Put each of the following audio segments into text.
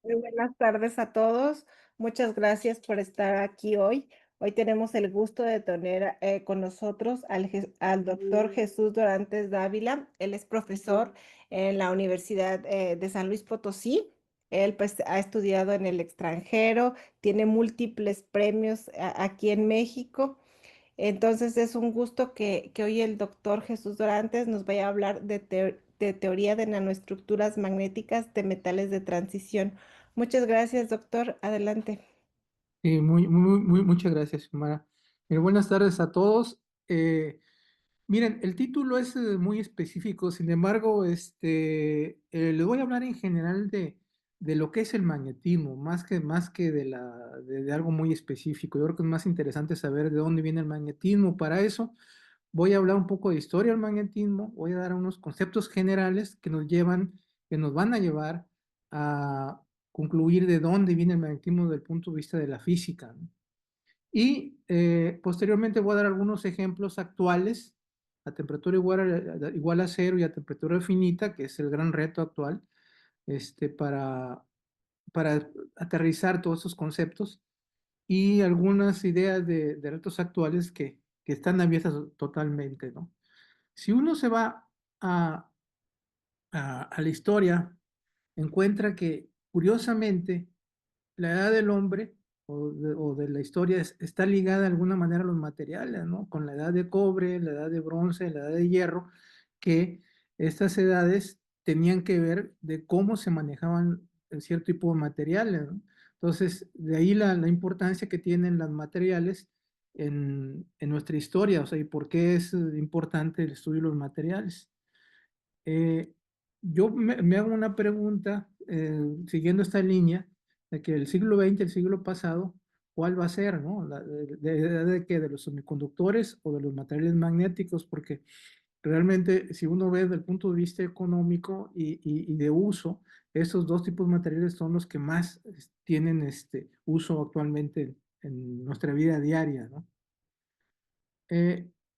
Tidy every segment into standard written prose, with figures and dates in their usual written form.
Muy buenas tardes a todos. Muchas gracias por estar aquí hoy. Hoy tenemos el gusto de tener con nosotros al doctor Jesús Dorantes Dávila. Él es profesor en la Universidad de San Luis Potosí. Él pues ha estudiado en el extranjero, tiene múltiples premios aquí en México. Entonces es un gusto que hoy el doctor Jesús Dorantes nos vaya a hablar de teoría de nanoestructuras magnéticas de metales de transición. Muchas gracias, doctor. Adelante. Sí, muchas gracias, Xiomara. Buenas tardes a todos. Miren, el título es muy específico, sin embargo, les voy a hablar en general de lo que es el magnetismo, más que de algo muy específico. Yo creo que es más interesante saber de dónde viene el magnetismo. Para eso, voy a hablar un poco de historia del magnetismo, voy a dar unos conceptos generales que nos van a llevar a concluir de dónde viene el magnetismo desde el punto de vista de la física, ¿no? Y posteriormente voy a dar algunos ejemplos actuales a temperatura igual a cero y a temperatura finita, que es el gran reto actual, este, para, para aterrizar todos esos conceptos y algunas ideas de retos actuales que están abiertas totalmente, ¿no? Si uno se va a la historia, encuentra que curiosamente la edad del hombre o de la historia está ligada de alguna manera a los materiales, ¿no? Con la edad de cobre, la edad de bronce, la edad de hierro, que estas edades tenían que ver de cómo se manejaban cierto tipo de materiales, ¿no? Entonces, de ahí la importancia que tienen los materiales en nuestra historia, o sea, y por qué es importante el estudio de los materiales. Eh, yo me hago una pregunta, siguiendo esta línea, de que el siglo XX, el siglo pasado, ¿cuál va a ser, no? ¿De qué? ¿De los semiconductores o de los materiales magnéticos? Porque realmente, si uno ve desde el punto de vista económico y de uso, estos dos tipos de materiales son los que más tienen este uso actualmente en nuestra vida diaria, ¿no?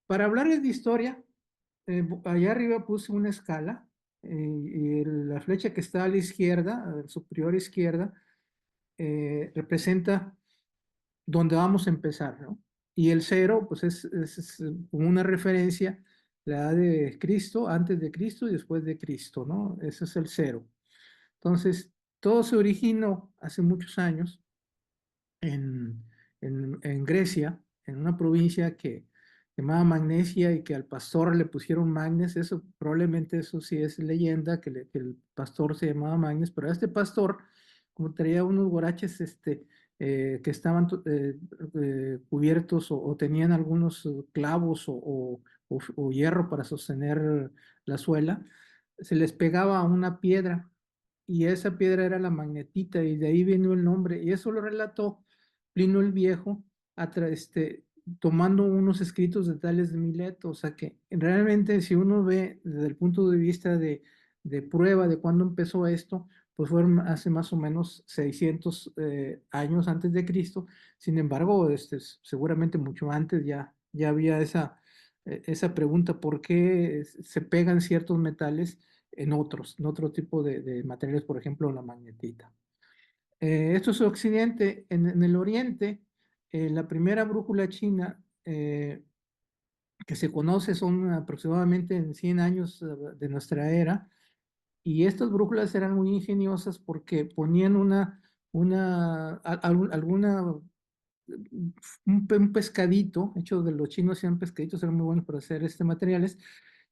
Para hablarles de historia, allá arriba puse una escala y la flecha que está a la izquierda, a la superior izquierda, representa donde vamos a empezar, ¿no? Y el cero, pues es como una referencia, la edad de Cristo, antes de Cristo y después de Cristo, ¿no? Ese es el cero. Entonces, todo se originó hace muchos años en, en Grecia, en una provincia que llamaba Magnesia y que al pastor le pusieron Magnes. Eso probablemente eso sí es leyenda, que el pastor se llamaba Magnes, pero a este pastor, como traía unos guaraches que estaban cubiertos o tenían algunos clavos o hierro para sostener la suela, se les pegaba a una piedra y esa piedra era la magnetita y de ahí vino el nombre y eso lo relató Plinio el Viejo tomando unos escritos de Tales de Mileto. O sea que realmente si uno ve desde el punto de vista de prueba de cuándo empezó esto, pues fueron hace más o menos 600 años antes de Cristo. Sin embargo, seguramente mucho antes ya había esa pregunta, ¿por qué se pegan ciertos metales en otro tipo de materiales, por ejemplo, la magnetita? Esto es Occidente. En el Oriente, la primera brújula china que se conoce son aproximadamente en 100 años de nuestra era, y estas brújulas eran muy ingeniosas porque ponían alguna, un pescadito, hecho de los chinos hacían pescaditos, eran muy buenos para hacer materiales,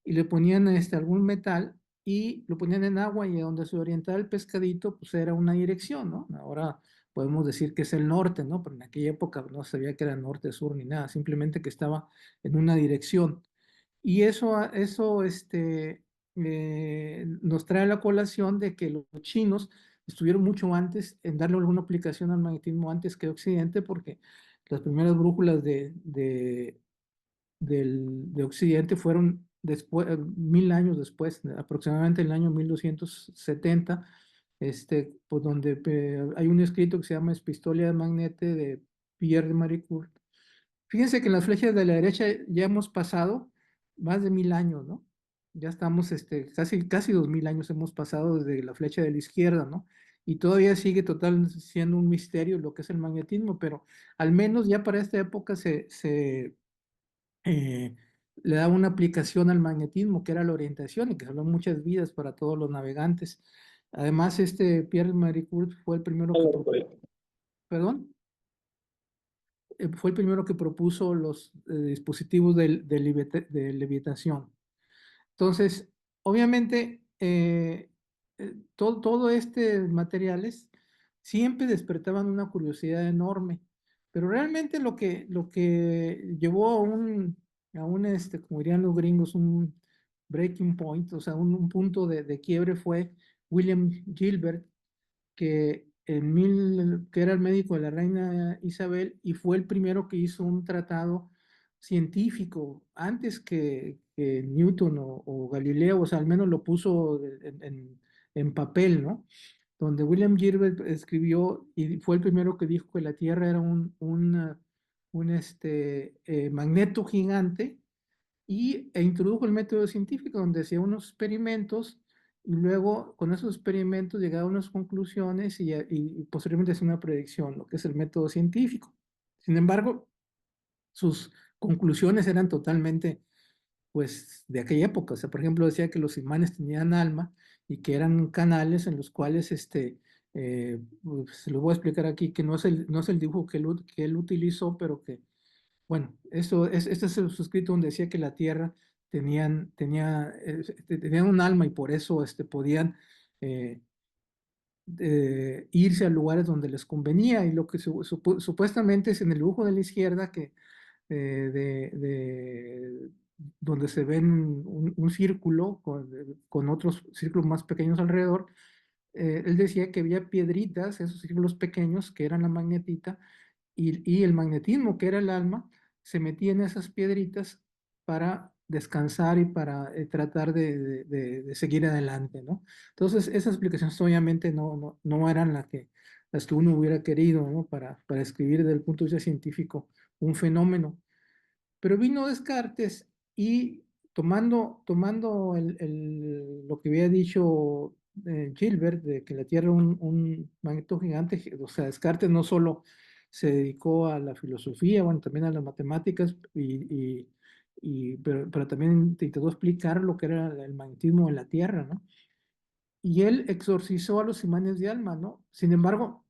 y le ponían algún metal y lo ponían en agua y a donde se orientaba el pescadito, pues era una dirección, ¿no? Ahora podemos decir que es el norte, ¿no? Pero en aquella época no sabía que era norte, sur ni nada, simplemente que estaba en una dirección. Y nos trae a la colación de que los chinos estuvieron mucho antes en darle alguna aplicación al magnetismo antes que Occidente, porque las primeras brújulas de Occidente fueron después, 1000 años después, aproximadamente en el año 1270, pues donde hay un escrito que se llama Epistolia de Magnete de Pierre de Maricourt. Fíjense que en las flechas de la derecha ya hemos pasado más de 1000 años, ¿no? Ya estamos, casi 2000 años hemos pasado desde la flecha de la izquierda, ¿no? y todavía sigue total siendo un misterio lo que es el magnetismo, pero al menos ya para esta época eh, le daba una aplicación al magnetismo, que era la orientación, y que salvó muchas vidas para todos los navegantes. Además, Pierre-Marie Curie fue el primero que, perdón, fue el primero que propuso los dispositivos de levitación. Entonces, obviamente, todo este materiales siempre despertaban una curiosidad enorme, pero realmente lo que llevó a un, como dirían los gringos, un breaking point, o sea, un punto de quiebre fue William Gilbert, que era el médico de la reina Isabel y fue el primero que hizo un tratado científico antes que Newton o Galileo, o sea, al menos lo puso en papel, ¿no? Donde William Gilbert escribió y fue el primero que dijo que la Tierra era un magneto gigante e introdujo el método científico donde hacía unos experimentos y luego con esos experimentos llegaba a unas conclusiones y posteriormente hacía una predicción, lo que es el método científico. Sin embargo, sus conclusiones eran totalmente, pues, de aquella época. O sea, por ejemplo, decía que los imanes tenían alma y que eran canales en los cuales, pues, se lo voy a explicar aquí, que no es el dibujo que él utilizó, pero que bueno, este es el suscrito donde decía que la Tierra tenían un alma y por eso podían eh, irse a lugares donde les convenía. Y lo que supuestamente es en el dibujo de la izquierda, donde se ven un círculo con otros círculos más pequeños alrededor. Él decía que había piedritas, esos círculos pequeños, que eran la magnetita, y el magnetismo, que era el alma, se metía en esas piedritas para descansar y para tratar de seguir adelante, ¿no? Entonces, esas explicaciones obviamente no eran las que uno hubiera querido, ¿no? Para escribir desde el punto de vista científico un fenómeno. Pero vino Descartes y tomando lo que había dicho Gilbert, de que la Tierra era un magneto gigante, o sea, Descartes no solo se dedicó a la filosofía, bueno, también a las matemáticas, pero también intentó explicar lo que era el magnetismo de la Tierra, ¿no? Y él exorcizó a los imanes de alma, ¿no? Sin embargo,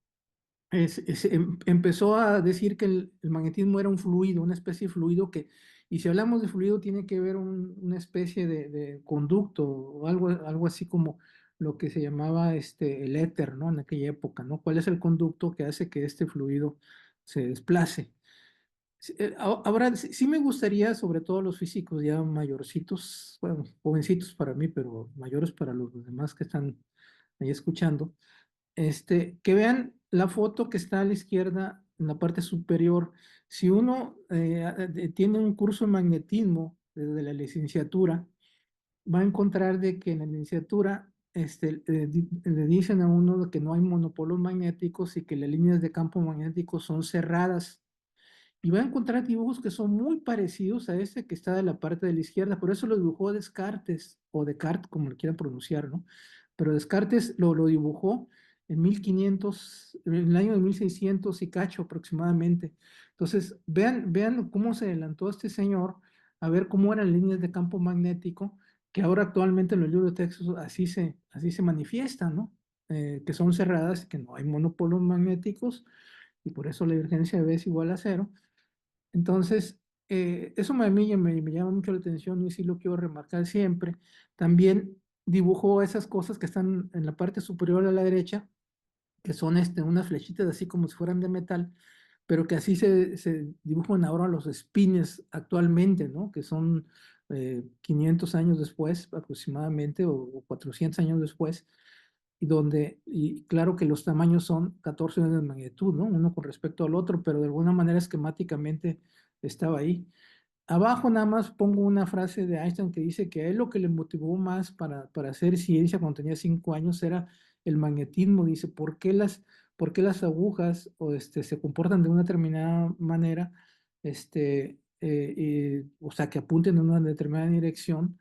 empezó a decir que el magnetismo era un fluido, una especie de fluido y si hablamos de fluido, tiene que ver una especie de conducto o algo así como lo que se llamaba el éter, ¿no? En aquella época, ¿no? ¿Cuál es el conducto que hace que este fluido se desplace? Ahora, sí me gustaría, sobre todo los físicos ya mayorcitos, bueno, jovencitos para mí, pero mayores para los demás que están ahí escuchando, que vean la foto que está a la izquierda en la parte superior. Si uno tiene un curso de magnetismo desde la licenciatura, va a encontrar de que en la licenciatura le dicen a uno que no hay monopolos magnéticos y que las líneas de campo magnético son cerradas y va a encontrar dibujos que son muy parecidos a este que está de la parte de la izquierda. Por eso lo dibujó Descartes, o Descartes, como lo quieran pronunciar, ¿no? Pero Descartes lo dibujó en 1500, en el año de 1600 y cacho aproximadamente. Entonces, vean cómo se adelantó este señor a ver cómo eran líneas de campo magnético, que ahora actualmente en los libros de texto así se manifiestan, ¿no? Que son cerradas, que no hay monopolos magnéticos, y por eso la divergencia de B es igual a cero. Entonces, eso a mí me llama mucho la atención y sí lo quiero remarcar siempre. También dibujó esas cosas que están en la parte superior a la derecha, que son unas flechitas así como si fueran de metal, pero que así se dibujan ahora los espines actualmente, ¿no? Que son 500 años después aproximadamente o 400 años después, y claro que los tamaños son 14 órdenes de magnitud, ¿no? Uno con respecto al otro, pero de alguna manera esquemáticamente estaba ahí. Abajo nada más pongo una frase de Einstein que dice que a él lo que le motivó más para hacer ciencia cuando tenía 5 años era el magnetismo. Dice, ¿por qué las agujas se comportan de una determinada manera, o sea, que apunten en una determinada dirección?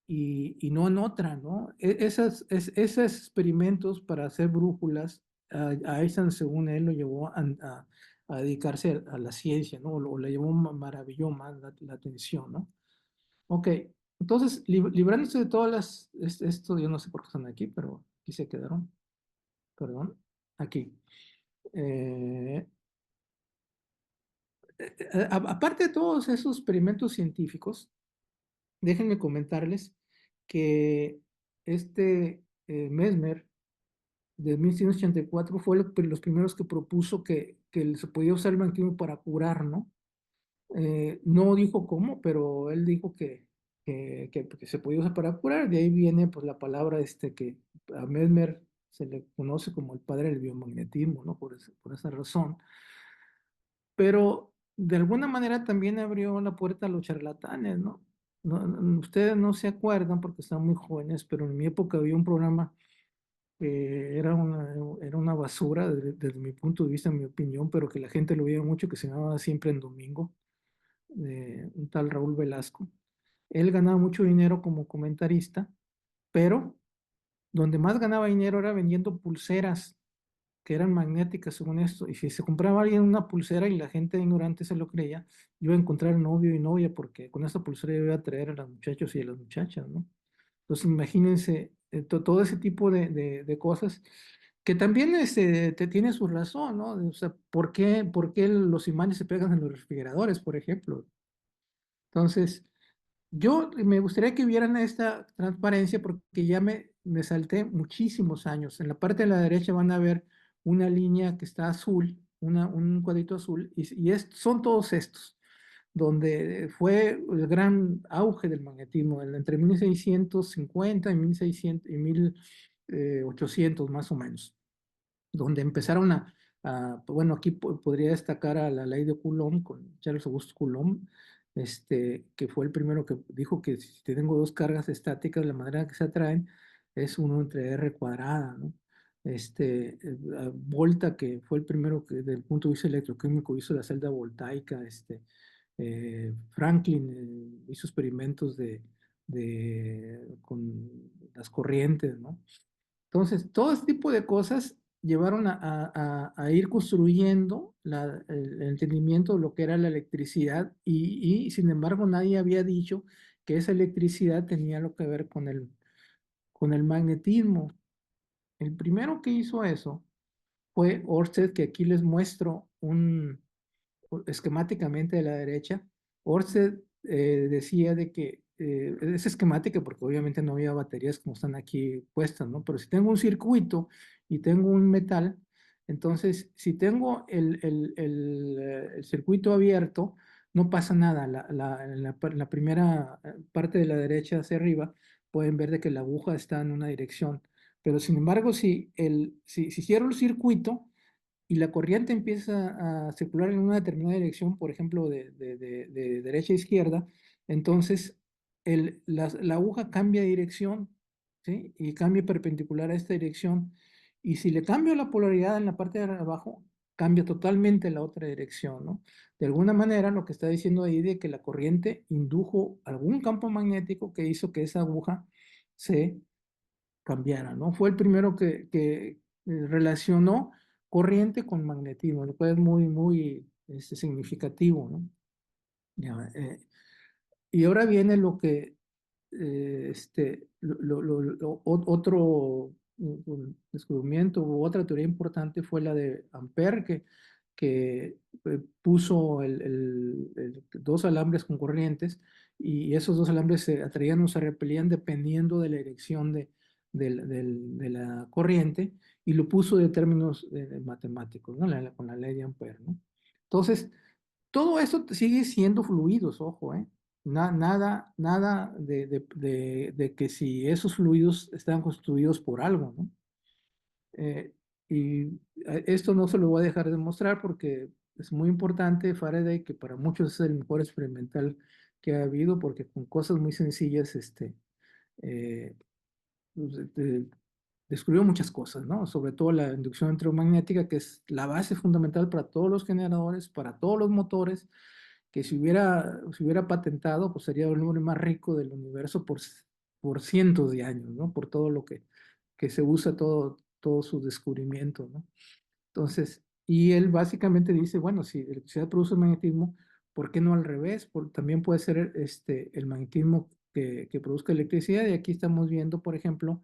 y no en otra, ¿no? Esos experimentos para hacer brújulas, a Einstein, según él, lo llevó a dedicarse a la ciencia, ¿no? O le llevó, maravilló más la atención, ¿no? Ok, entonces, librándose de todas esto, yo no sé por qué están aquí, pero aquí se quedaron, perdón, aquí. Eh, Aparte de todos esos experimentos científicos, déjenme comentarles que Mesmer de 1684 fue los primeros que propuso que se podía usar el magnetismo para curar, ¿no? No dijo cómo, pero él dijo que se podía usar para curar. De ahí viene pues la palabra que a Mesmer se le conoce como el padre del biomagnetismo, ¿no? Por esa razón. Pero de alguna manera también abrió la puerta a los charlatanes, ¿no? Ustedes no se acuerdan porque están muy jóvenes, pero en mi época había un programa que era una basura desde mi punto de vista, en mi opinión, pero que la gente lo veía mucho, que se llamaba Siempre en Domingo, de un tal Raúl Velasco. Él ganaba mucho dinero como comentarista, pero donde más ganaba dinero era vendiendo pulseras que eran magnéticas según esto. Y si se compraba alguien una pulsera y la gente ignorante se lo creía, iba a encontrar novio y novia porque con esa pulsera iba a atraer a los muchachos y a las muchachas, ¿no? Entonces imagínense todo ese tipo de cosas que también te tiene su razón, ¿no? O sea, ¿por qué los imanes se pegan en los refrigeradores, por ejemplo? Entonces, yo me gustaría que vieran esta transparencia porque ya me salté muchísimos años. En la parte de la derecha van a ver una línea que está azul, un cuadrito azul, son todos estos, donde fue el gran auge del magnetismo entre 1650 y 1600 y 1800 más o menos, donde empezaron bueno, aquí podría destacar a la ley de Coulomb con Charles Auguste Coulomb, que fue el primero que dijo que si tengo dos cargas estáticas, la manera que se atraen es 1/r², ¿no? Volta, que fue el primero que desde el punto de vista electroquímico hizo la celda voltaica, Franklin hizo experimentos con las corrientes, ¿no? Entonces, todo este tipo de cosas llevaron a ir construyendo el entendimiento de lo que era la electricidad sin embargo, nadie había dicho que esa electricidad tenía lo que ver con el magnetismo. El primero que hizo eso fue Ørsted, que aquí les muestro esquemáticamente de la derecha. Ørsted decía de que es esquemática porque obviamente no había baterías como están aquí puestas, ¿no? Pero si tengo un circuito y tengo un metal, entonces si tengo el circuito abierto, no pasa nada. En la primera parte de la derecha hacia arriba pueden ver de que la aguja está en una dirección. Pero sin embargo, si cierro el circuito, y la corriente empieza a circular en una determinada dirección, por ejemplo, de derecha a izquierda, entonces la aguja cambia de dirección, ¿sí? Y cambia perpendicular a esta dirección. Y si le cambio la polaridad en la parte de abajo, cambia totalmente la otra dirección, ¿no? De alguna manera, lo que está diciendo ahí de que la corriente indujo algún campo magnético que hizo que esa aguja se cambiara, ¿no? Fue el primero que relacionó corriente con magnetismo, lo cual es muy, muy significativo, ¿no? Ya, y ahora viene lo que, otro un descubrimiento u otra teoría importante fue la de Ampère, que puso dos alambres con corrientes y esos dos alambres se atraían o se repelían dependiendo de la dirección de la corriente y lo puso de términos matemáticos, ¿no? Con la ley de Ampère, ¿no? Entonces, todo eso sigue siendo fluidos, ojo, ¿eh? Nada de que si esos fluidos están constituidos por algo, ¿no? Eh, y esto no se lo voy a dejar de mostrar porque es muy importante Faraday, que para muchos es el mejor experimental que ha habido, porque con cosas muy sencillas, eh, pues, descubrió muchas cosas, ¿no? Sobre todo la inducción electromagnética, que es la base fundamental para todos los generadores, para todos los motores, que si hubiera patentado, pues sería el hombre más rico del universo por cientos de años, ¿no? Por todo lo que se usa, todo su descubrimiento, ¿no? Entonces, y él básicamente dice, bueno, si la electricidad produce magnetismo, ¿por qué no al revés? También puede ser el magnetismo que produzca electricidad. Y aquí estamos viendo, por ejemplo,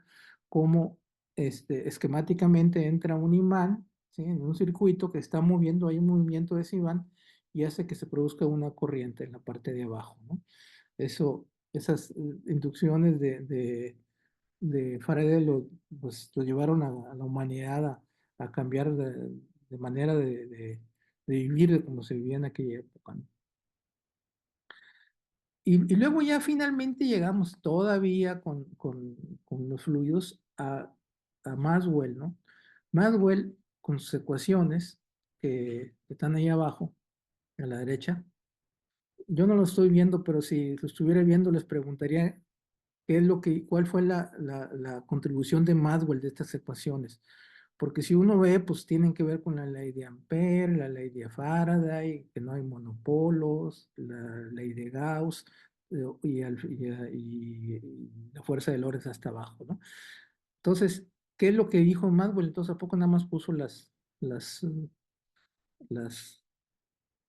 cómo esquemáticamente entra un imán, ¿sí? En un circuito que está moviendo, hay un movimiento de ese imán y hace que se produzca una corriente en la parte de abajo, ¿no? Esas inducciones de Faraday pues, lo llevaron a la humanidad a cambiar de manera de vivir de como se vivía en aquella época, ¿no? Y luego ya finalmente llegamos todavía con los fluidos a Maxwell, ¿no? Maxwell con sus ecuaciones que están ahí abajo, a la derecha. Yo no lo estoy viendo, pero si lo estuviera viendo les preguntaría cuál fue la contribución de Maxwell de estas ecuaciones. Porque si uno ve, pues tienen que ver con la ley de Ampere, la ley de Faraday, que no hay monopolos, la ley de Gauss y la fuerza de Lorentz hasta abajo, ¿no? Entonces, ¿qué es lo que dijo Maxwell? Entonces, ¿a poco nada más puso las, las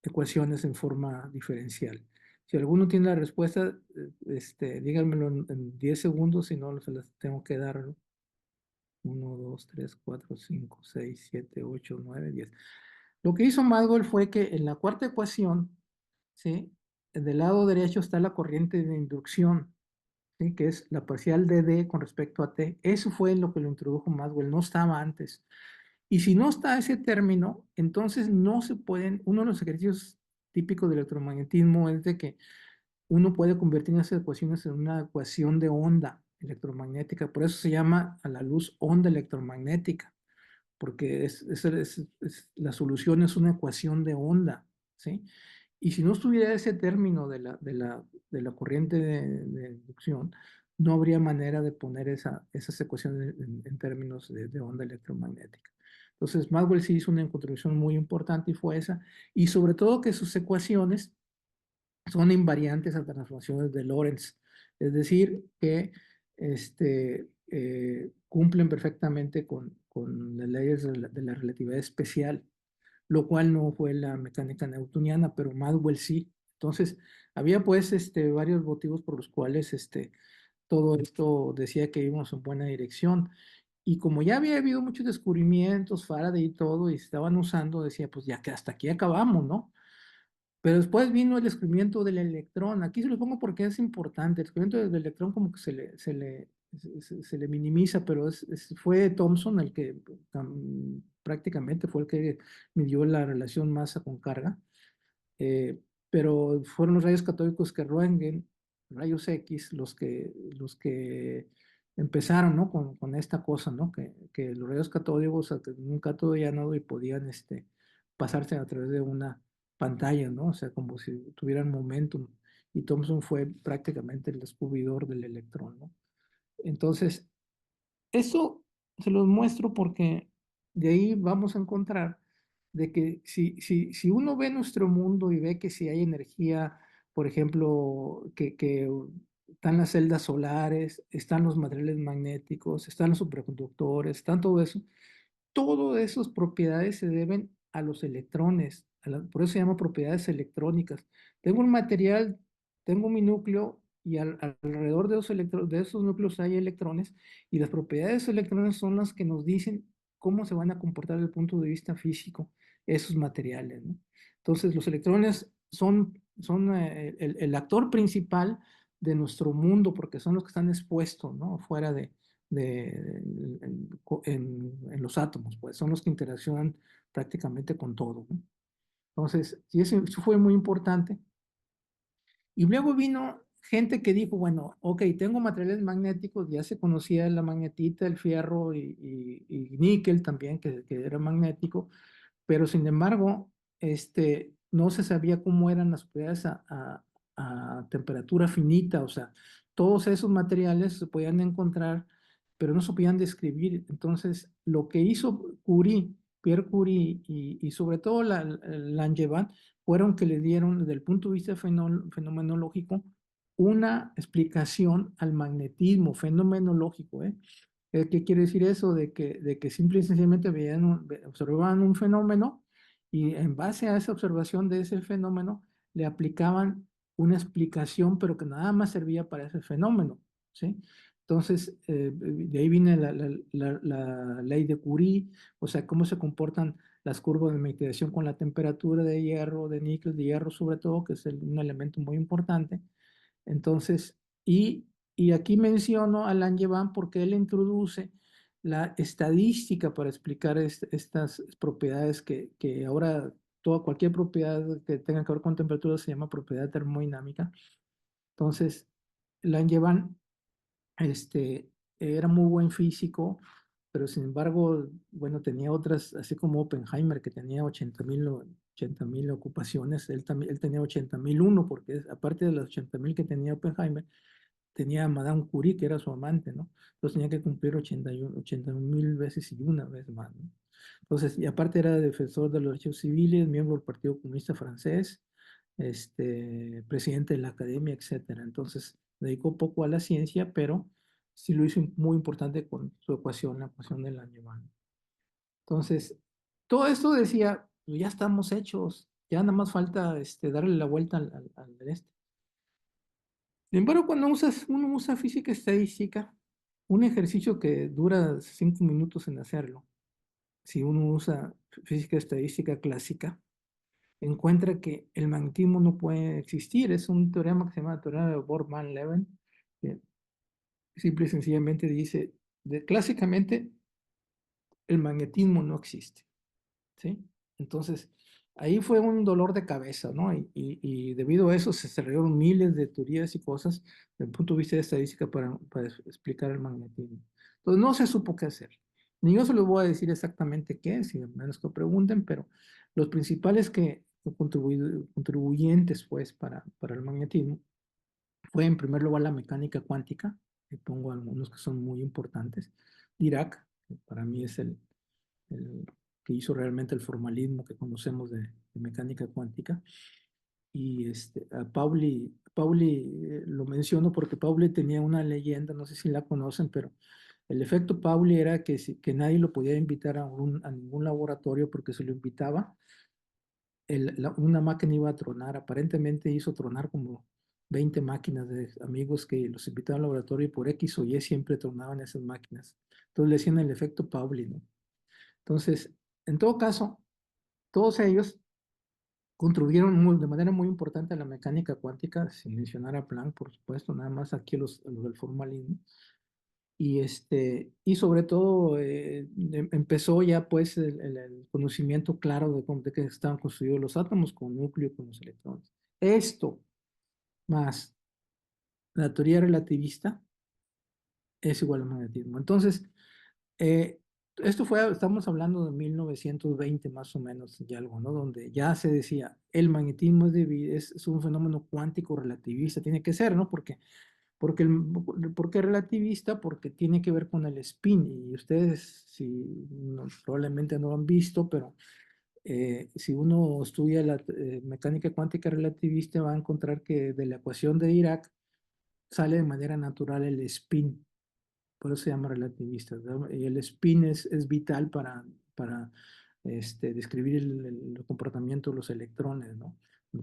ecuaciones en forma diferencial? Si alguno tiene la respuesta, díganmelo en 10 segundos, si no, se las tengo que dar, ¿no? 1, 2, 3, 4, 5, 6, 7, 8, 9, 10. Lo que hizo Maxwell fue que en la cuarta ecuación, ¿sí? Del lado derecho está la corriente de inducción, ¿sí? Que es la parcial de D con respecto a T. Eso fue lo que lo introdujo Maxwell, no estaba antes. Y si no está ese término, entonces no se pueden, uno de los ejercicios típicos del electromagnetismo es de que uno puede convertir esas ecuaciones en una ecuación de onda electromagnética, por eso se llama a la luz onda electromagnética, porque la solución es una ecuación de onda, ¿sí? Y si no estuviera ese término de la corriente de inducción, no habría manera de poner esas ecuaciones en términos de onda electromagnética. Entonces, Maxwell sí hizo una contribución muy importante y fue esa, y sobre todo que sus ecuaciones son invariantes a transformaciones de Lorentz, es decir, que cumplen perfectamente con las leyes de la relatividad especial, lo cual no fue la mecánica newtoniana, pero Maxwell sí. Entonces, había pues varios motivos por los cuales todo esto decía que íbamos en buena dirección. Y como ya había habido muchos descubrimientos, Faraday y todo, y se estaban usando, decía, pues ya que hasta aquí acabamos, ¿no? Pero después vino el descubrimiento del electrón. Aquí se lo pongo porque es importante. El descubrimiento del electrón como que se le minimiza, pero fue Thomson el que prácticamente fue el que midió la relación masa con carga. Eh, pero fueron los rayos catódicos que Röntgen, rayos X, los que empezaron, ¿no? con esta cosa, ¿no? Que los rayos catódicos, un cátodo y ánodo, y podían pasarse a través de una pantalla, ¿no? O sea, como si tuvieran momentum. Y Thomson fue prácticamente el descubridor del electrón, ¿no? Entonces, eso se los muestro porque de ahí vamos a encontrar de que si uno ve nuestro mundo y ve que si hay energía, por ejemplo, que están las celdas solares, están los materiales magnéticos, están los superconductores, están todo eso, todas esas propiedades se deben a los electrones, por eso se llama propiedades electrónicas. Tengo un material, tengo mi núcleo y alrededor de esos núcleos hay electrones y las propiedades de esos electrones son las que nos dicen cómo se van a comportar desde el punto de vista físico esos materiales, ¿no? Entonces los electrones son el actor principal de nuestro mundo porque son los que están expuestos, ¿no? Fuera en los átomos, pues son los que interaccionan prácticamente con todo, ¿no? Entonces, sí, eso fue muy importante. Y luego vino gente que dijo, bueno, ok, tengo materiales magnéticos, ya se conocía la magnetita, el fierro y níquel también, que era magnético, pero sin embargo, no se sabía cómo eran las propiedades a temperatura finita, o sea, todos esos materiales se podían encontrar, pero no se podían describir. Entonces, lo que hizo Pierre Curie y sobre todo Langevin, fueron que le dieron, desde el punto de vista fenomenológico, una explicación al magnetismo fenomenológico, ¿eh? ¿Qué quiere decir eso? De que simple y sencillamente observaban un fenómeno y en base a esa observación de ese fenómeno le aplicaban una explicación, pero que nada más servía para ese fenómeno, ¿sí? Entonces, de ahí viene la ley de Curie, o sea, cómo se comportan las curvas de mitigación con la temperatura de hierro, de níquel, de hierro sobre todo, que es un elemento muy importante. Entonces, y aquí menciono a Langevin porque él introduce la estadística para explicar estas propiedades que ahora cualquier propiedad que tenga que ver con temperatura se llama propiedad termodinámica. Entonces, Langevin era muy buen físico, pero sin embargo, bueno, tenía otras, así como Oppenheimer, que tenía 80,000 ocupaciones, él tenía 80,001, porque aparte de las 80,000 que tenía Oppenheimer, tenía a Madame Curie, que era su amante, ¿no? Entonces tenía que cumplir 81,000 veces y una vez más, ¿no? Entonces, y aparte era defensor de los derechos civiles, miembro del Partido Comunista Francés, presidente de la academia, etcétera. Entonces, dedicó poco a la ciencia, pero sí lo hizo muy importante con su ecuación, la ecuación de Langevin. Entonces, todo esto decía, pues ya estamos hechos, ya nada más falta darle la vuelta al este. Sin embargo, cuando uno usa física estadística, un ejercicio que dura 5 minutos en hacerlo, si uno usa física estadística clásica, encuentra que el magnetismo no puede existir. Es un teorema que se llama teorema de Bohr-Mann-Levin, que simple y sencillamente dice, clásicamente, el magnetismo no existe, ¿sí? Entonces, ahí fue un dolor de cabeza, ¿no? Y debido a eso se desarrollaron miles de teorías y cosas desde el punto de vista de estadística para explicar el magnetismo. Entonces, no se supo qué hacer. Ni yo se los voy a decir exactamente qué, si a menos que pregunten, pero los principales contribuyentes, pues, para el magnetismo fue, en primer lugar, la mecánica cuántica, y pongo algunos que son muy importantes. Dirac, que para mí es el que hizo realmente el formalismo que conocemos de mecánica cuántica. Y a Pauli lo menciono porque Pauli tenía una leyenda, no sé si la conocen, pero el efecto Pauli era que nadie lo podía invitar a ningún laboratorio porque se lo invitaba, una máquina iba a tronar. Aparentemente hizo tronar como 20 máquinas de amigos que los invitaban al laboratorio y por X o Y siempre tronaban esas máquinas. Entonces le decían el efecto Pauli, ¿no? Entonces, en todo caso, todos ellos contribuyeron de manera muy importante a la mecánica cuántica, sin mencionar a Planck, por supuesto, nada más aquí los del formalismo. Y sobre todo empezó ya pues el conocimiento claro de que estaban construidos los átomos con núcleo y con los electrones. Esto más la teoría relativista es igual al magnetismo. Entonces, Eh, estamos hablando de 1920 más o menos, y algo, ¿no? Donde ya se decía, el magnetismo es un fenómeno cuántico relativista, tiene que ser, ¿no? ¿Por qué relativista? Porque tiene que ver con el spin, y ustedes probablemente no lo han visto, pero si uno estudia la mecánica cuántica relativista va a encontrar que de la ecuación de Dirac sale de manera natural el spin, por eso se llama relativista, ¿no? Y el spin es vital para describir el comportamiento de los electrones, ¿no?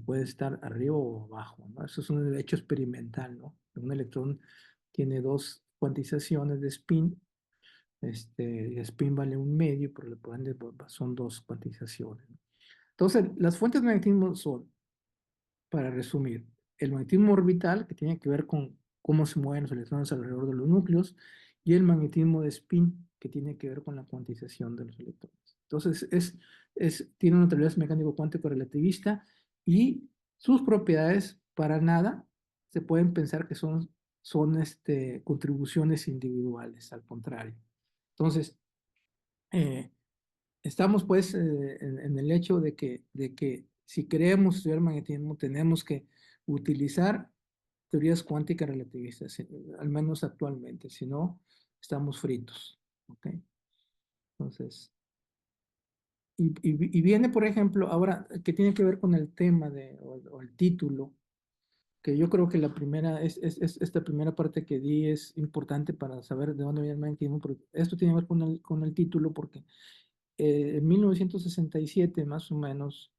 Puede estar arriba o abajo, ¿no? Eso es un hecho experimental, ¿no? Un electrón tiene dos cuantizaciones de spin, spin vale un medio, pero por ende pues, son dos cuantizaciones, ¿no? Entonces, las fuentes de magnetismo son, para resumir, el magnetismo orbital, que tiene que ver con cómo se mueven los electrones alrededor de los núcleos, y el magnetismo de spin, que tiene que ver con la cuantización de los electrones. Entonces, tiene una teoría mecánico cuántico relativista y sus propiedades para nada se pueden pensar que son contribuciones individuales, al contrario. Entonces, eh, estamos pues en el hecho de que si queremos estudiar magnetismo tenemos que utilizar teorías cuánticas relativistas, al menos actualmente, si no, estamos fritos. ¿Ok? Entonces, y viene, por ejemplo, ahora, que tiene que ver con el tema o el título, que yo creo que la primera, esta primera parte que di es importante para saber de dónde viene el magnetismo, porque esto tiene que ver con el título, porque en 1967 más o menos,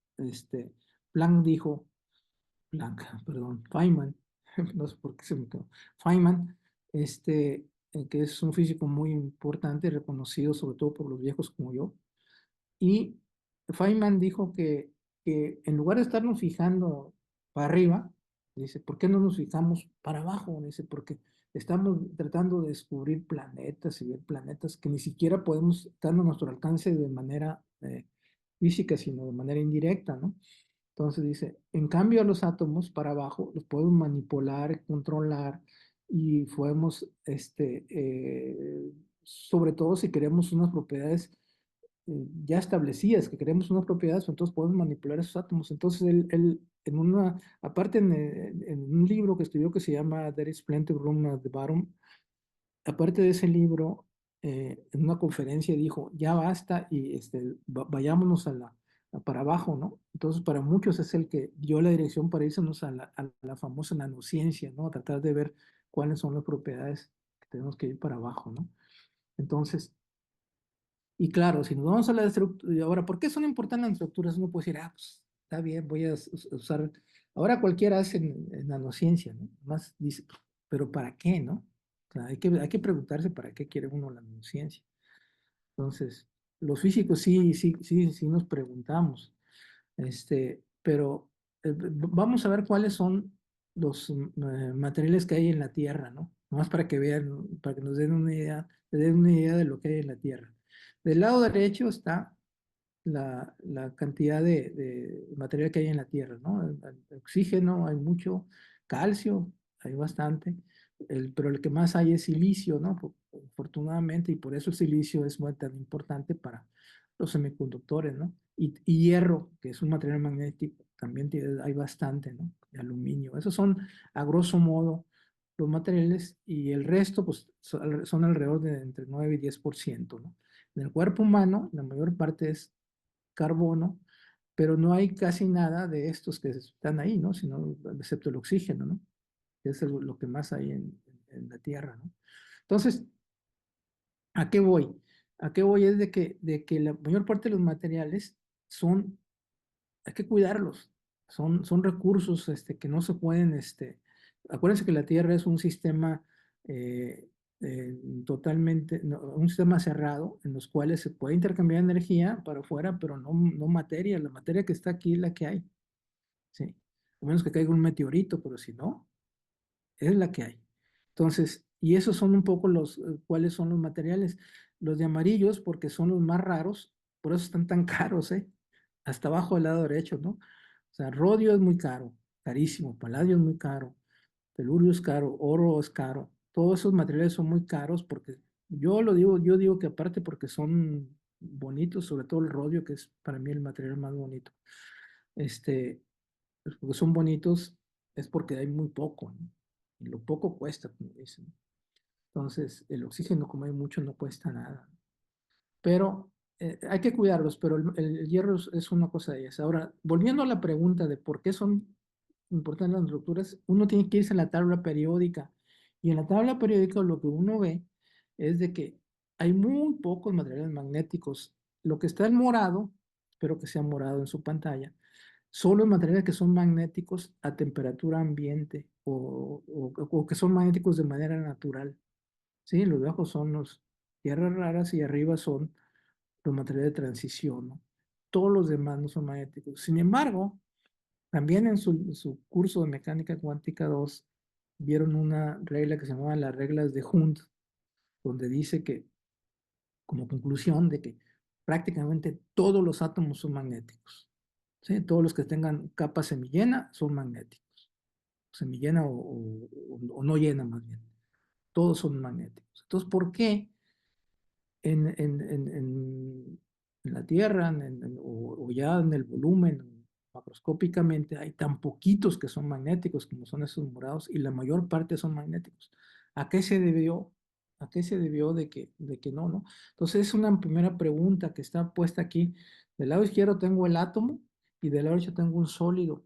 Planck dijo, Planck, perdón, Feynman, no sé por qué se me quedó, Feynman, que es un físico muy importante, reconocido sobre todo por los viejos como yo, y Feynman dijo que en lugar de estarnos fijando para arriba, dice, ¿por qué no nos fijamos para abajo? Dice, porque estamos tratando de descubrir planetas y ver planetas que ni siquiera podemos estar a nuestro alcance de manera física, sino de manera indirecta, ¿no? Entonces dice, en cambio a los átomos para abajo los podemos manipular, controlar y podemos, sobre todo si queremos unas propiedades ya establecidas, que queremos unas propiedades, entonces podemos manipular esos átomos. Entonces él en una, aparte en un libro que escribió que se llama There is Plenty of Room at the Bottom, aparte de ese libro, en una conferencia dijo, ya basta y vayámonos para abajo, ¿no? Entonces, para muchos es el que dio la dirección para irnos a la famosa nanociencia, ¿no? A tratar de ver cuáles son las propiedades que tenemos que ir para abajo, ¿no? Entonces, y claro, si nos vamos a la estructura, ahora, ¿por qué son importantes las estructuras? Uno puede decir, ah, pues está bien, voy a usar, ahora cualquiera hace en nanociencia, ¿no? Más dice, pero ¿para qué, no? O sea, hay que preguntarse para qué quiere uno la nanociencia. Entonces, los físicos sí nos preguntamos, pero vamos a ver cuáles son los materiales que hay en la Tierra, ¿no? Más para que vean, para que nos den una idea de lo que hay en la Tierra. Del lado derecho está la cantidad de material que hay en la Tierra, ¿no? El oxígeno, hay mucho, calcio, hay bastante, pero el que más hay es silicio, ¿no? Afortunadamente, y por eso el silicio es muy tan importante para los semiconductores, ¿no? Y hierro, que es un material magnético, también hay bastante, ¿no? Y aluminio. Esos son, a grosso modo, los materiales y el resto, pues, son alrededor de entre 9 y 10%, ¿no? En el cuerpo humano, la mayor parte es carbono, pero no hay casi nada de estos que están ahí, ¿no? Sino, excepto el oxígeno, ¿no? Que es lo que más hay en la Tierra, ¿no? Entonces, ¿a qué voy? ¿A qué voy? Es de que la mayor parte de los materiales son, hay que cuidarlos, son recursos que no se pueden, acuérdense que la Tierra es un sistema eh, totalmente, un sistema cerrado en los cuales se puede intercambiar energía para afuera, pero no materia. La materia que está aquí es la que hay, ¿sí? A menos que caiga un meteorito, pero si no, es la que hay. Entonces, y esos son un poco cuáles son los materiales. Los de amarillos, porque son los más raros, por eso están tan caros, ¿eh? Hasta abajo del lado derecho, ¿no? O sea, rodio es muy caro, carísimo, paladio es muy caro, telurio es caro, oro es caro. Todos esos materiales son muy caros porque yo digo que aparte porque son bonitos, sobre todo el rodio, que es para mí el material más bonito. Pues porque son bonitos, es porque hay muy poco, ¿no? Y lo poco cuesta, como dicen. Entonces, el oxígeno, como hay mucho, no cuesta nada. Pero hay que cuidarlos, pero el hierro es una cosa de ellas. Ahora, volviendo a la pregunta de por qué son importantes las estructuras, uno tiene que irse a la tabla periódica. Y en la tabla periódica lo que uno ve es de que hay muy pocos materiales magnéticos. Lo que está en morado, espero que sea morado en su pantalla, son los materiales que son magnéticos a temperatura ambiente o que son magnéticos de manera natural. ¿Sí? Los de abajo son los tierras raras y arriba son los materiales de transición, ¿no? Todos los demás no son magnéticos. Sin embargo, también en su curso de mecánica cuántica 2 vieron una regla que se llamaba las reglas de Hund, donde dice que, como conclusión, de que prácticamente todos los átomos son magnéticos. ¿Sí? Todos los que tengan capa semillena son magnéticos. Semillena o no llena más bien. Todos son magnéticos. Entonces, ¿por qué en la Tierra o ya en el volumen macroscópicamente hay tan poquitos que son magnéticos como son esos morados y la mayor parte son magnéticos? ¿A qué se debió? ¿A qué se debió de que no, no? Entonces es una primera pregunta que está puesta aquí. Del lado izquierdo tengo el átomo y del lado derecho tengo un sólido.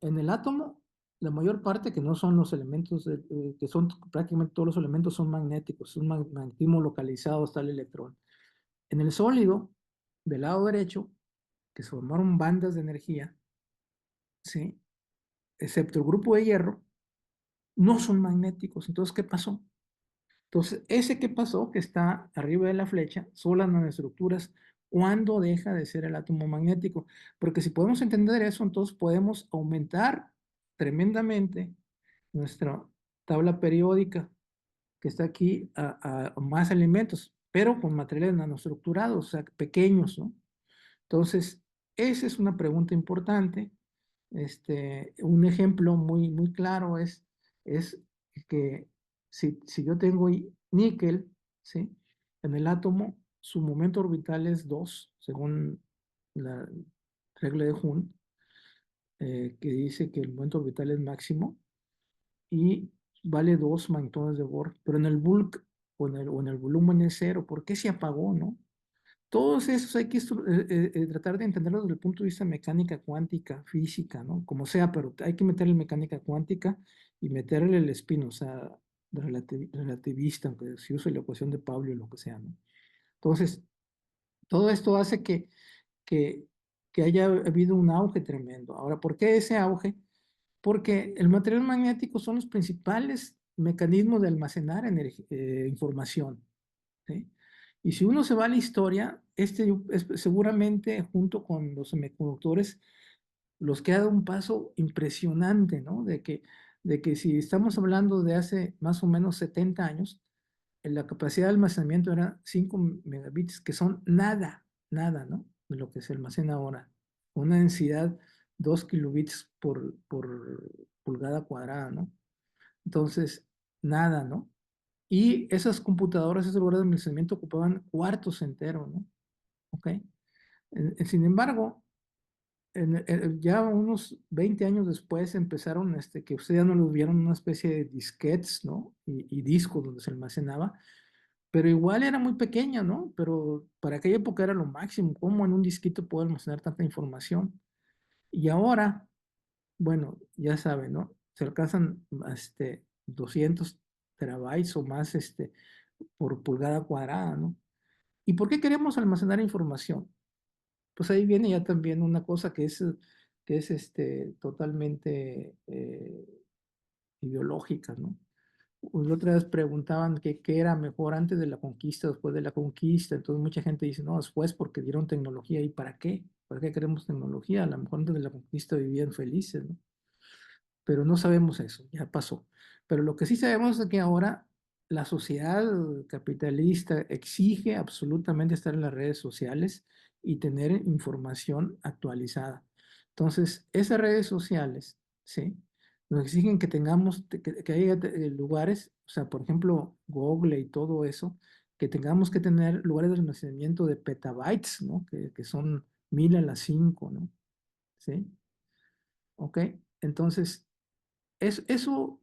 En el átomo la mayor parte que no son los elementos, que son prácticamente todos los elementos son magnéticos, es un magnetismo localizado hasta el electrón. En el sólido, del lado derecho, que se formaron bandas de energía, ¿sí? Excepto el grupo de hierro, no son magnéticos. Entonces, ¿qué pasó? Entonces, ese que pasó, que está arriba de la flecha, son las nanoestructuras, ¿cuándo deja de ser el átomo magnético? Porque si podemos entender eso, entonces podemos aumentar tremendamente nuestra tabla periódica, que está aquí, a más elementos, pero con materiales nanoestructurados, o sea, pequeños, ¿no? Entonces, esa es una pregunta importante. Un ejemplo muy, muy claro es que si yo tengo níquel, ¿sí? En el átomo, su momento orbital es 2 según la regla de Hund, que dice que el momento orbital es máximo y vale 2 magnetones de Bohr, pero en el bulk o en el volumen es cero. ¿Por qué se apagó, no? Todos esos hay que tratar de entenderlos desde el punto de vista de mecánica cuántica, física, ¿no? Como sea, pero hay que meterle mecánica cuántica y meterle el spin, o sea, relativista, aunque si uso la ecuación de Pauli o lo que sea, ¿no? Entonces, todo esto hace que, que haya habido un auge tremendo. Ahora, ¿por qué ese auge? Porque el material magnético son los principales mecanismos de almacenar información, ¿sí? Y si uno se va a la historia, este es seguramente junto con los semiconductores los que ha dado un paso impresionante, ¿no? De que si estamos hablando de hace más o menos 70 años, la capacidad de almacenamiento era 5 megabits, que son nada, nada, ¿no? De lo que se almacena ahora. Una densidad 2 kilobits por pulgada cuadrada, ¿no? Entonces, nada, ¿no? Y esas computadoras, esos lugares de almacenamiento ocupaban cuartos enteros, ¿no? ¿Ok? Sin embargo, ya unos 20 años después empezaron, que ustedes ya no lo vieron, una especie de disquetes, ¿no? Y discos donde se almacenaba, pero igual era muy pequeña, ¿no? Pero para aquella época era lo máximo. ¿Cómo en un disquito puedo almacenar tanta información? Y ahora, bueno, ya saben, ¿no? Se alcanzan 200 terabytes o más por pulgada cuadrada, ¿no? ¿Y por qué queremos almacenar información? Pues ahí viene ya también una cosa que es totalmente ideológica, ¿no? La otra vez preguntaban que qué era mejor antes de la conquista, después de la conquista. Entonces mucha gente dice, no, después porque dieron tecnología. ¿Y para qué? ¿Para qué queremos tecnología? A lo mejor antes de la conquista vivían felices, ¿no? Pero no sabemos eso, ya pasó. Pero lo que sí sabemos es que ahora la sociedad capitalista exige absolutamente estar en las redes sociales y tener información actualizada. Entonces, esas redes sociales, ¿sí? Nos exigen que tengamos, que haya lugares, o sea, por ejemplo, Google y todo eso, que tengamos que tener lugares de almacenamiento de petabytes, ¿no? Que son 1000 a la 5, ¿no? ¿Sí? ¿Ok? Entonces, eso,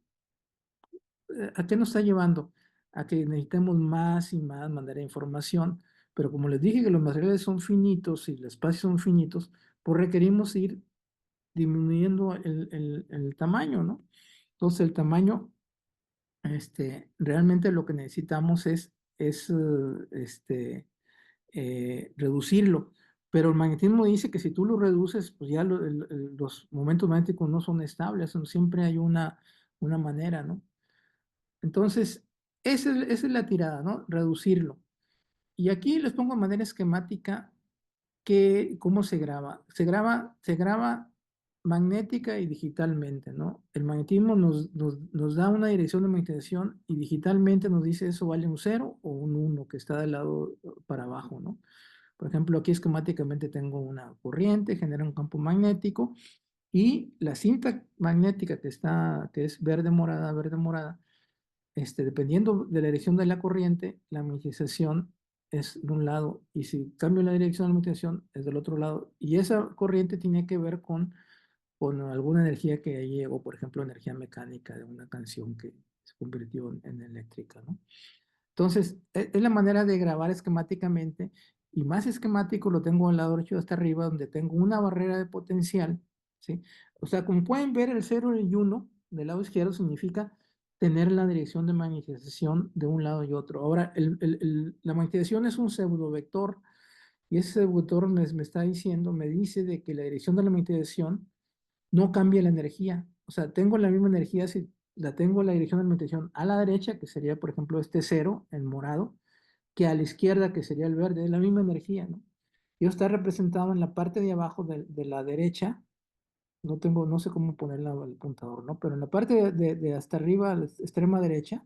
¿a qué nos está llevando? A que necesitemos más y más mandar información, pero como les dije que los materiales son finitos y los espacios son finitos, pues requerimos ir disminuyendo el tamaño, ¿no? Entonces el tamaño, realmente lo que necesitamos es reducirlo. Pero el magnetismo dice que si tú lo reduces, pues ya los momentos magnéticos no son estables, siempre hay una manera, ¿no? Entonces, esa es la tirada, ¿no? Reducirlo. Y aquí les pongo de manera esquemática cómo se graba. Se graba magnética y digitalmente, ¿no? El magnetismo nos da una dirección de magnetización y digitalmente nos dice eso vale un cero o un uno que está del lado para abajo, ¿no? Por ejemplo, aquí esquemáticamente tengo una corriente, genera un campo magnético y la cinta magnética que es verde morada, dependiendo de la dirección de la corriente, la magnetización es de un lado y si cambio la dirección de la magnetización es del otro lado. Y esa corriente tiene que ver con alguna energía que ahí llegó, por ejemplo, energía mecánica de una canción que se convirtió en eléctrica, ¿no? Entonces, es la manera de grabar esquemáticamente y más esquemático lo tengo al lado derecho hasta arriba donde tengo una barrera de potencial, ¿sí? O sea, como pueden ver, el 0 y 1 del lado izquierdo significa tener la dirección de magnetización de un lado y otro. Ahora, la magnetización es un pseudovector y ese pseudovector me está diciendo, me dice de que la dirección de la magnetización no cambia la energía. O sea, tengo la misma energía si la tengo la dirección de la magnetización a la derecha, que sería, por ejemplo, este 0, el morado, que a la izquierda, que sería el verde, es la misma energía, ¿no? Yo está representado en la parte de abajo de la derecha, no tengo, no sé cómo poner el puntador, ¿no? Pero en la parte de hasta arriba, a la extrema derecha,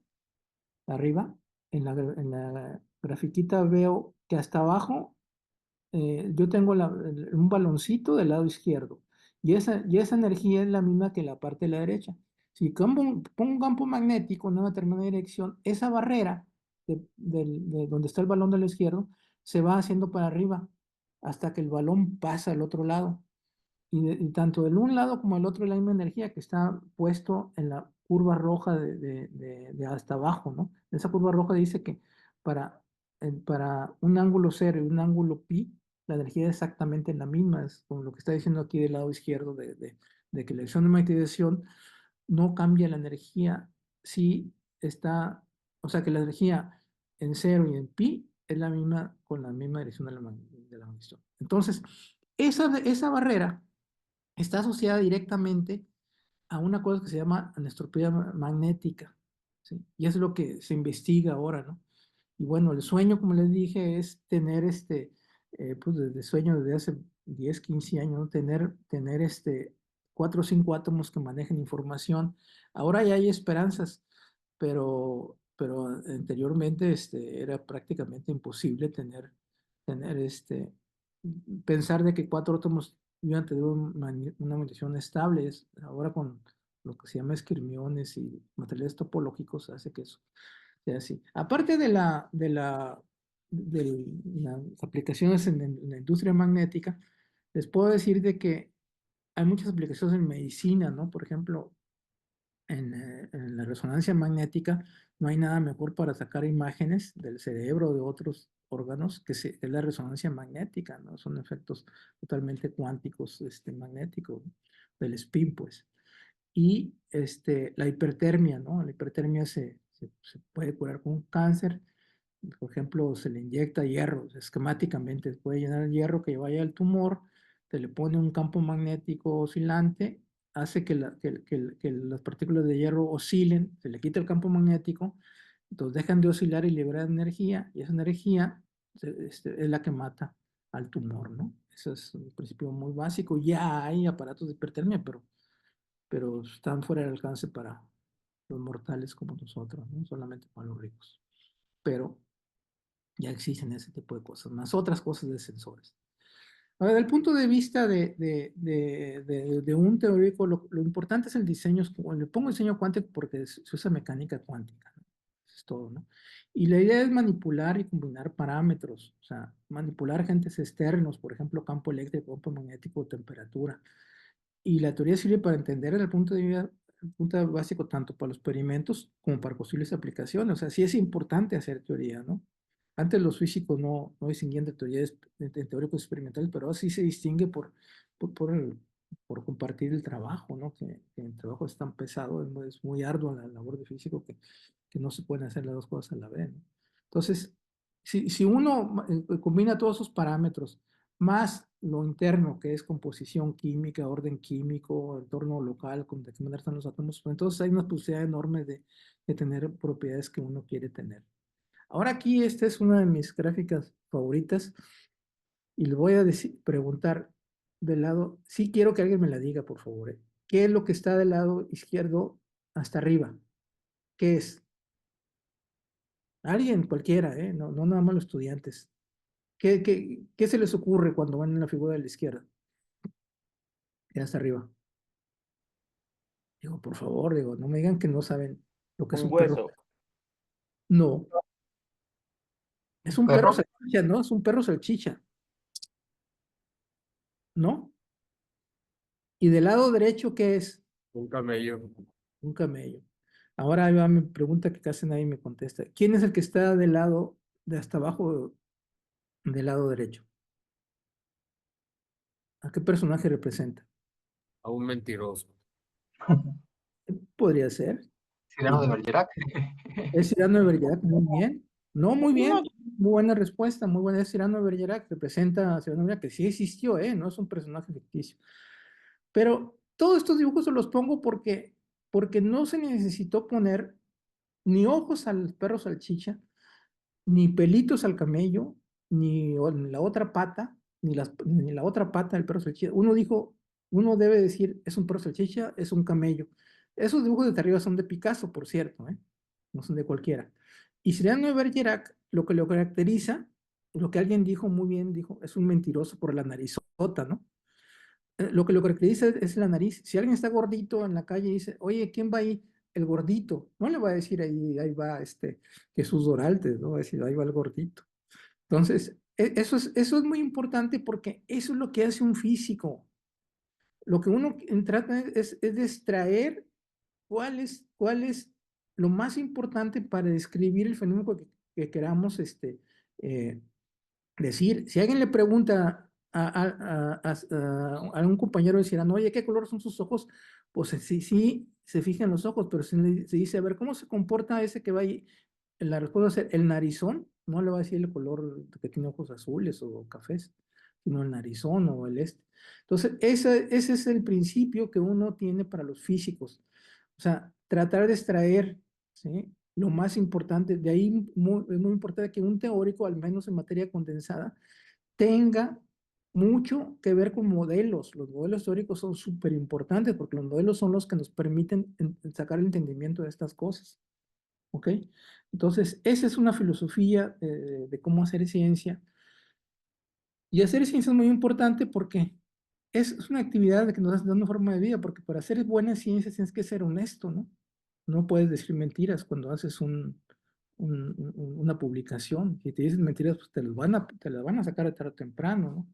arriba, en la grafiquita veo que hasta abajo yo tengo un baloncito del lado izquierdo y esa energía es la misma que la parte de la derecha. Si pongo un campo magnético en una determinada dirección, esa barrera de donde está el balón del izquierdo se va haciendo para arriba hasta que el balón pasa al otro lado. Y tanto del un lado como el otro es la misma energía que está puesto en la curva roja de hasta abajo, ¿no? Esa curva roja dice que para un ángulo cero y un ángulo pi, la energía es exactamente la misma, es como lo que está diciendo aquí del lado izquierdo de que la dirección de magnetización no cambia la energía si está, o sea que la energía en cero y en pi es la misma con la misma dirección de la magnetización. Entonces, esa barrera está asociada directamente a una cosa que se llama anestropía magnética, ¿sí? Y es lo que se investiga ahora, ¿no? Y bueno, el sueño, como les dije, es tener pues desde sueño desde hace 10 15 años, ¿no? Tener 4 o 5 átomos que manejen información. Ahora ya hay esperanzas, pero anteriormente era prácticamente imposible tener pensar de que 4 átomos iban a tener una medición estable. Ahora con lo que se llama esquirmiones y materiales topológicos hace que eso sea así. Aparte de las aplicaciones en la industria magnética, les puedo decir de que hay muchas aplicaciones en medicina, ¿no? Por ejemplo, en la resonancia magnética no hay nada mejor para sacar imágenes del cerebro o de otros órganos es la resonancia magnética, ¿no? Son efectos totalmente cuánticos, magnéticos, del spin, pues. Y la hipertermia, ¿no? La hipertermia se puede curar con cáncer. Por ejemplo, se le inyecta hierro, esquemáticamente, se puede llenar el hierro que vaya al tumor, se le pone un campo magnético oscilante, hace que las partículas de hierro oscilen, se le quita el campo magnético, entonces dejan de oscilar y liberan energía, y esa energía es la que mata al tumor, ¿no? Eso es un principio muy básico. Ya hay aparatos de hipertermia, pero están fuera del alcance para los mortales como nosotros, ¿no? Solamente para los ricos. Pero ya existen ese tipo de cosas, más otras cosas de sensores. Ahora, desde el punto de vista de un teórico, lo importante es el diseño. Le pongo diseño cuántico porque se usa mecánica cuántica, ¿no? Eso es todo, ¿no? Y la idea es manipular y combinar parámetros, o sea, manipular agentes externos, por ejemplo, campo eléctrico, campo magnético, temperatura. Y la teoría sirve para entender desde el punto básico tanto para los experimentos como para posibles aplicaciones. O sea, sí es importante hacer teoría, ¿no? Antes los físicos no distinguían de teorías de teóricos experimentales, pero ahora sí se distingue por, por, el- por compartir el trabajo, ¿no? Que el trabajo es tan pesado, es muy arduo la labor de físico que no se pueden hacer las dos cosas a la vez, ¿no? Entonces, si uno combina todos esos parámetros, más lo interno, que es composición química, orden químico, entorno local, de qué manera están los átomos, pues entonces hay una posibilidad enorme de tener propiedades que uno quiere tener. Ahora aquí esta es una de mis gráficas favoritas y le voy a preguntar del lado, sí quiero que alguien me la diga, por favor, ¿eh? ¿Qué es lo que está del lado izquierdo hasta arriba? ¿Qué es? Alguien, cualquiera, ¿eh? No nada más los estudiantes. ¿Qué se les ocurre cuando van en la figura de la izquierda? ¿Qué hasta arriba? Digo, por favor, digo, no me digan que no saben lo que es Un un perro. hueso. No, es Un un perro perro. salchicha, ¿no? Es un perro salchicha, ¿no? Y del lado derecho, ¿qué es? Un camello. Un camello. Ahora ahí va mi pregunta que casi nadie me contesta. ¿Quién es el que está del lado de hasta abajo del lado derecho? ¿A qué personaje representa? A un mentiroso. Podría ser. Cyrano de Bergerac. Es Cyrano de Bergerac, muy bien. No, muy No, bien. Muy buena respuesta, muy buena. Es Cyrano de Bergerac, representa a Cyrano de Bergerac, que sí existió, ¿eh? No es un personaje ficticio. Pero todos estos dibujos se los pongo porque no se necesitó poner ni ojos al perro salchicha, ni pelitos al camello, ni la otra pata, ni la otra pata del perro salchicha. Uno debe decir, es un perro salchicha, es un camello. Esos dibujos de arriba son de Picasso, por cierto, ¿eh? No son de cualquiera. Y Cyrano de Bergerac, lo que lo caracteriza, lo que alguien dijo muy bien, dijo, es un mentiroso por la narizota, ¿no? Lo que lo caracteriza es la nariz. Si alguien está gordito en la calle y dice, oye, ¿quién va ahí? El gordito. No le va a decir ahí va Jesús Doraltes, ¿no? Va a decir, ahí va el gordito. Entonces, eso es muy importante porque eso es lo que hace un físico. Lo que uno trata es de extraer cuál es lo más importante para describir el fenómeno que queramos eh, decir. Si alguien le pregunta a un compañero de Cirano, oye, ¿qué color son sus ojos? Pues sí, sí, se fija en los ojos, pero se dice, a ver, ¿cómo se comporta ese que va ahí? La respuesta va a ser el narizón, no le va a decir el color que tiene ojos azules o cafés, sino el narizón o el este. Entonces, ese es el principio que uno tiene para los físicos. O sea, tratar de extraer, ¿sí? Lo más importante, de ahí es muy importante que un teórico, al menos en materia condensada, tenga mucho que ver con modelos. Los modelos teóricos son súper importantes porque los modelos son los que nos permiten sacar el entendimiento de estas cosas. ¿Ok? Entonces, esa es una filosofía de cómo hacer ciencia. Y hacer ciencia es muy importante porque es una actividad que nos da una forma de vida, porque para hacer buena ciencia tienes que ser honesto, ¿no? No puedes decir mentiras cuando haces una publicación. Si te dices mentiras, pues te las van a sacar de tarde o temprano, ¿no?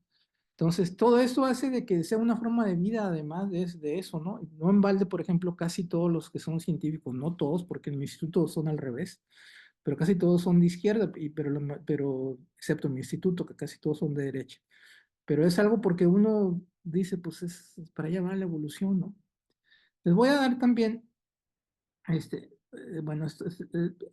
Entonces, todo eso hace de que sea una forma de vida, además de eso, ¿no? No en balde, por ejemplo, casi todos los que son científicos, no todos, porque en mi instituto son al revés, pero casi todos son de izquierda, pero excepto mi instituto, que casi todos son de derecha. Pero es algo porque uno dice, pues para allá va la evolución, ¿no? Les voy a dar también bueno,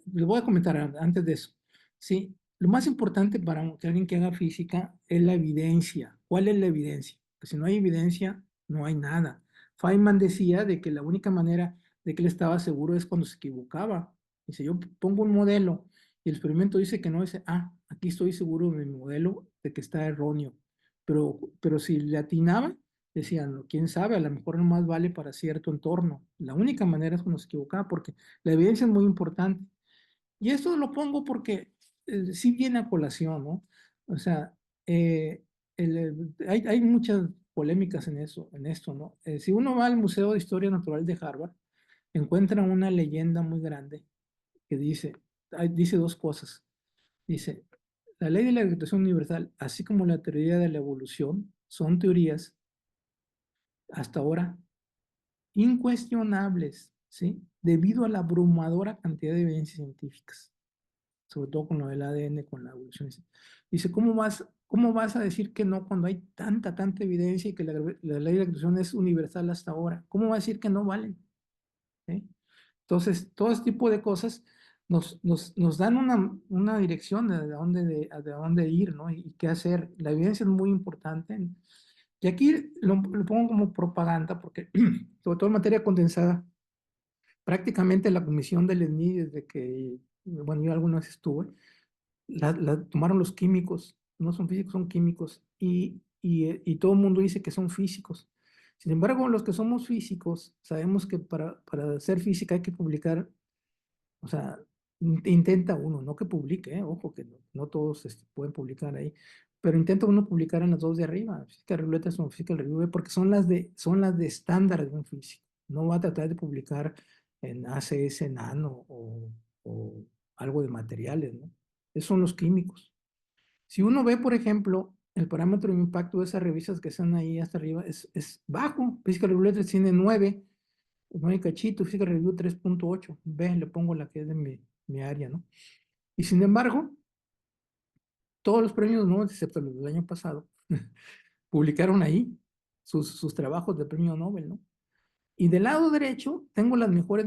les voy a comentar antes de eso. Sí, lo más importante para que alguien que haga física es la evidencia. ¿Cuál es la evidencia? Que si no hay evidencia, no hay nada. Feynman decía de que la única manera de que él estaba seguro es cuando se equivocaba. Dice, yo pongo un modelo y el experimento dice que no, dice, aquí estoy seguro de mi modelo de que está erróneo. Pero si le atinaba, decían, quién sabe, a lo mejor no más vale para cierto entorno. La única manera es cuando se equivocaba, porque la evidencia es muy importante. Y esto lo pongo porque sí viene a colación, ¿no? O sea, hay muchas polémicas en esto, ¿no? Si uno va al Museo de Historia Natural de Harvard, encuentra una leyenda muy grande que dice dos cosas. Dice, la ley de la gravitación universal, así como la teoría de la evolución, son teorías hasta ahora incuestionables, ¿sí? Debido a la abrumadora cantidad de evidencias científicas, sobre todo con lo del ADN, con la evolución. Dice, ¿cómo vas a decir que no cuando hay tanta evidencia y que la ley de la gravitación es universal hasta ahora? ¿Cómo va a decir que no valen? ¿Sí? Entonces, todo este tipo de cosas nos dan una dirección de dónde ir, ¿no? Y qué hacer. La evidencia es muy importante. Y aquí lo pongo como propaganda, porque sobre todo en materia condensada, prácticamente la comisión del ENI, desde que, bueno, yo alguna vez estuve, la tomaron los químicos, no son físicos, son químicos, y todo el mundo dice que son físicos. Sin embargo, los que somos físicos, sabemos que para hacer física hay que publicar, o sea, intenta uno, no que publique, ojo, que no todos pueden publicar ahí, pero intenta uno publicar en las dos de arriba, física review o física review, porque son las de estándar de un físico. No va a tratar de publicar en ACS Nano o algo de materiales, ¿no? Esos son los químicos. Si uno ve, por ejemplo, el parámetro de impacto de esas revistas que están ahí hasta arriba, es bajo. Física review tiene 9, no hay cachito, Física Review 3.8. Ve, le pongo la que es de mi área, ¿no? Y sin embargo, todos los premios, ¿no? Excepto los del año pasado, publicaron ahí. sus trabajos de premio Nobel, ¿no? Y del lado derecho tengo las mejores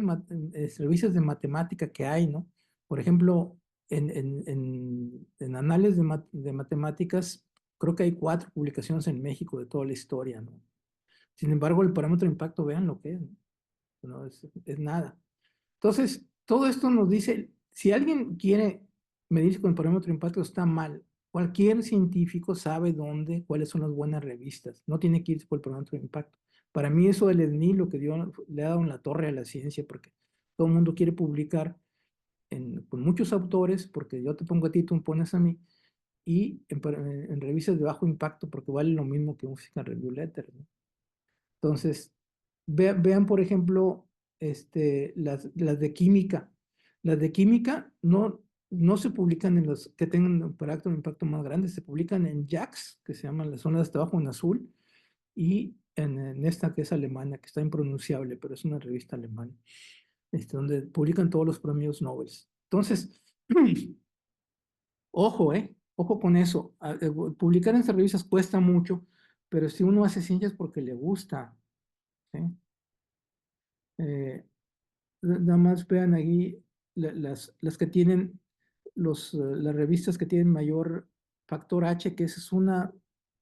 revistas de matemática que hay, ¿no? Por ejemplo, en anales de matemáticas, creo que hay 4 publicaciones en México de toda la historia, ¿no? Sin embargo, el parámetro de impacto, vean lo que es, ¿no? No es nada. Entonces, todo esto nos dice, si alguien quiere medirse con el parámetro de impacto, está mal. Cualquier científico sabe dónde, cuáles son las buenas revistas. No tiene que irse por el parámetro de impacto. Para mí eso del SNI lo que dio, le ha dado en la torre a la ciencia, porque todo el mundo quiere publicar con muchos autores, porque yo te pongo a ti, tú me pones a mí, y en revistas de bajo impacto, porque vale lo mismo que un Physical Review Letter, ¿no? Entonces, vean, por ejemplo, las de química. Las de química no se publican en los que tengan un impacto más grande, se publican en JAX, que se llaman las zonas de abajo en azul, y en esta que es alemana, que está impronunciable, pero es una revista alemana, donde publican todos los premios Nobel. Entonces, ojo, ojo con eso. Publicar en estas revistas cuesta mucho, pero si uno hace ciencias porque le gusta, ¿sí? Eh, Nada más vean ahí las que tienen las revistas que tienen mayor factor H, que esa es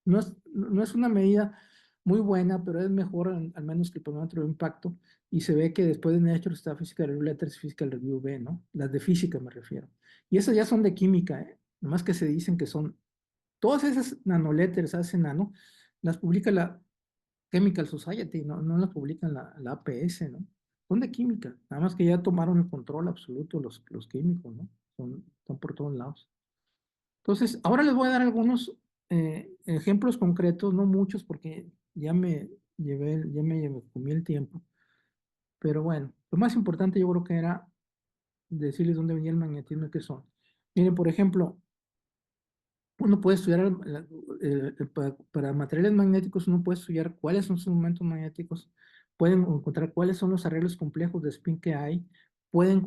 no es una medida muy buena, pero es mejor al menos que el parámetro de impacto. Y se ve que después de Nature está Physical Review Letters y Physical Review B, ¿no? Las de física me refiero. Y esas ya son de química, ¿eh? Nomás que se dicen que son, todas esas nanoletters, hace nano, las publica la Chemical Society, no la publican la APS, ¿no? Son de química, nada más que ya tomaron el control absoluto los químicos, ¿no? Están por todos lados. Entonces, ahora les voy a dar algunos ejemplos concretos, no muchos porque ya me comí el tiempo, pero bueno, lo más importante yo creo que era decirles dónde venía el magnetismo y qué son. Miren, por ejemplo, uno puede estudiar, para materiales magnéticos, uno puede estudiar cuáles son sus momentos magnéticos, pueden encontrar cuáles son los arreglos complejos de spin que hay, pueden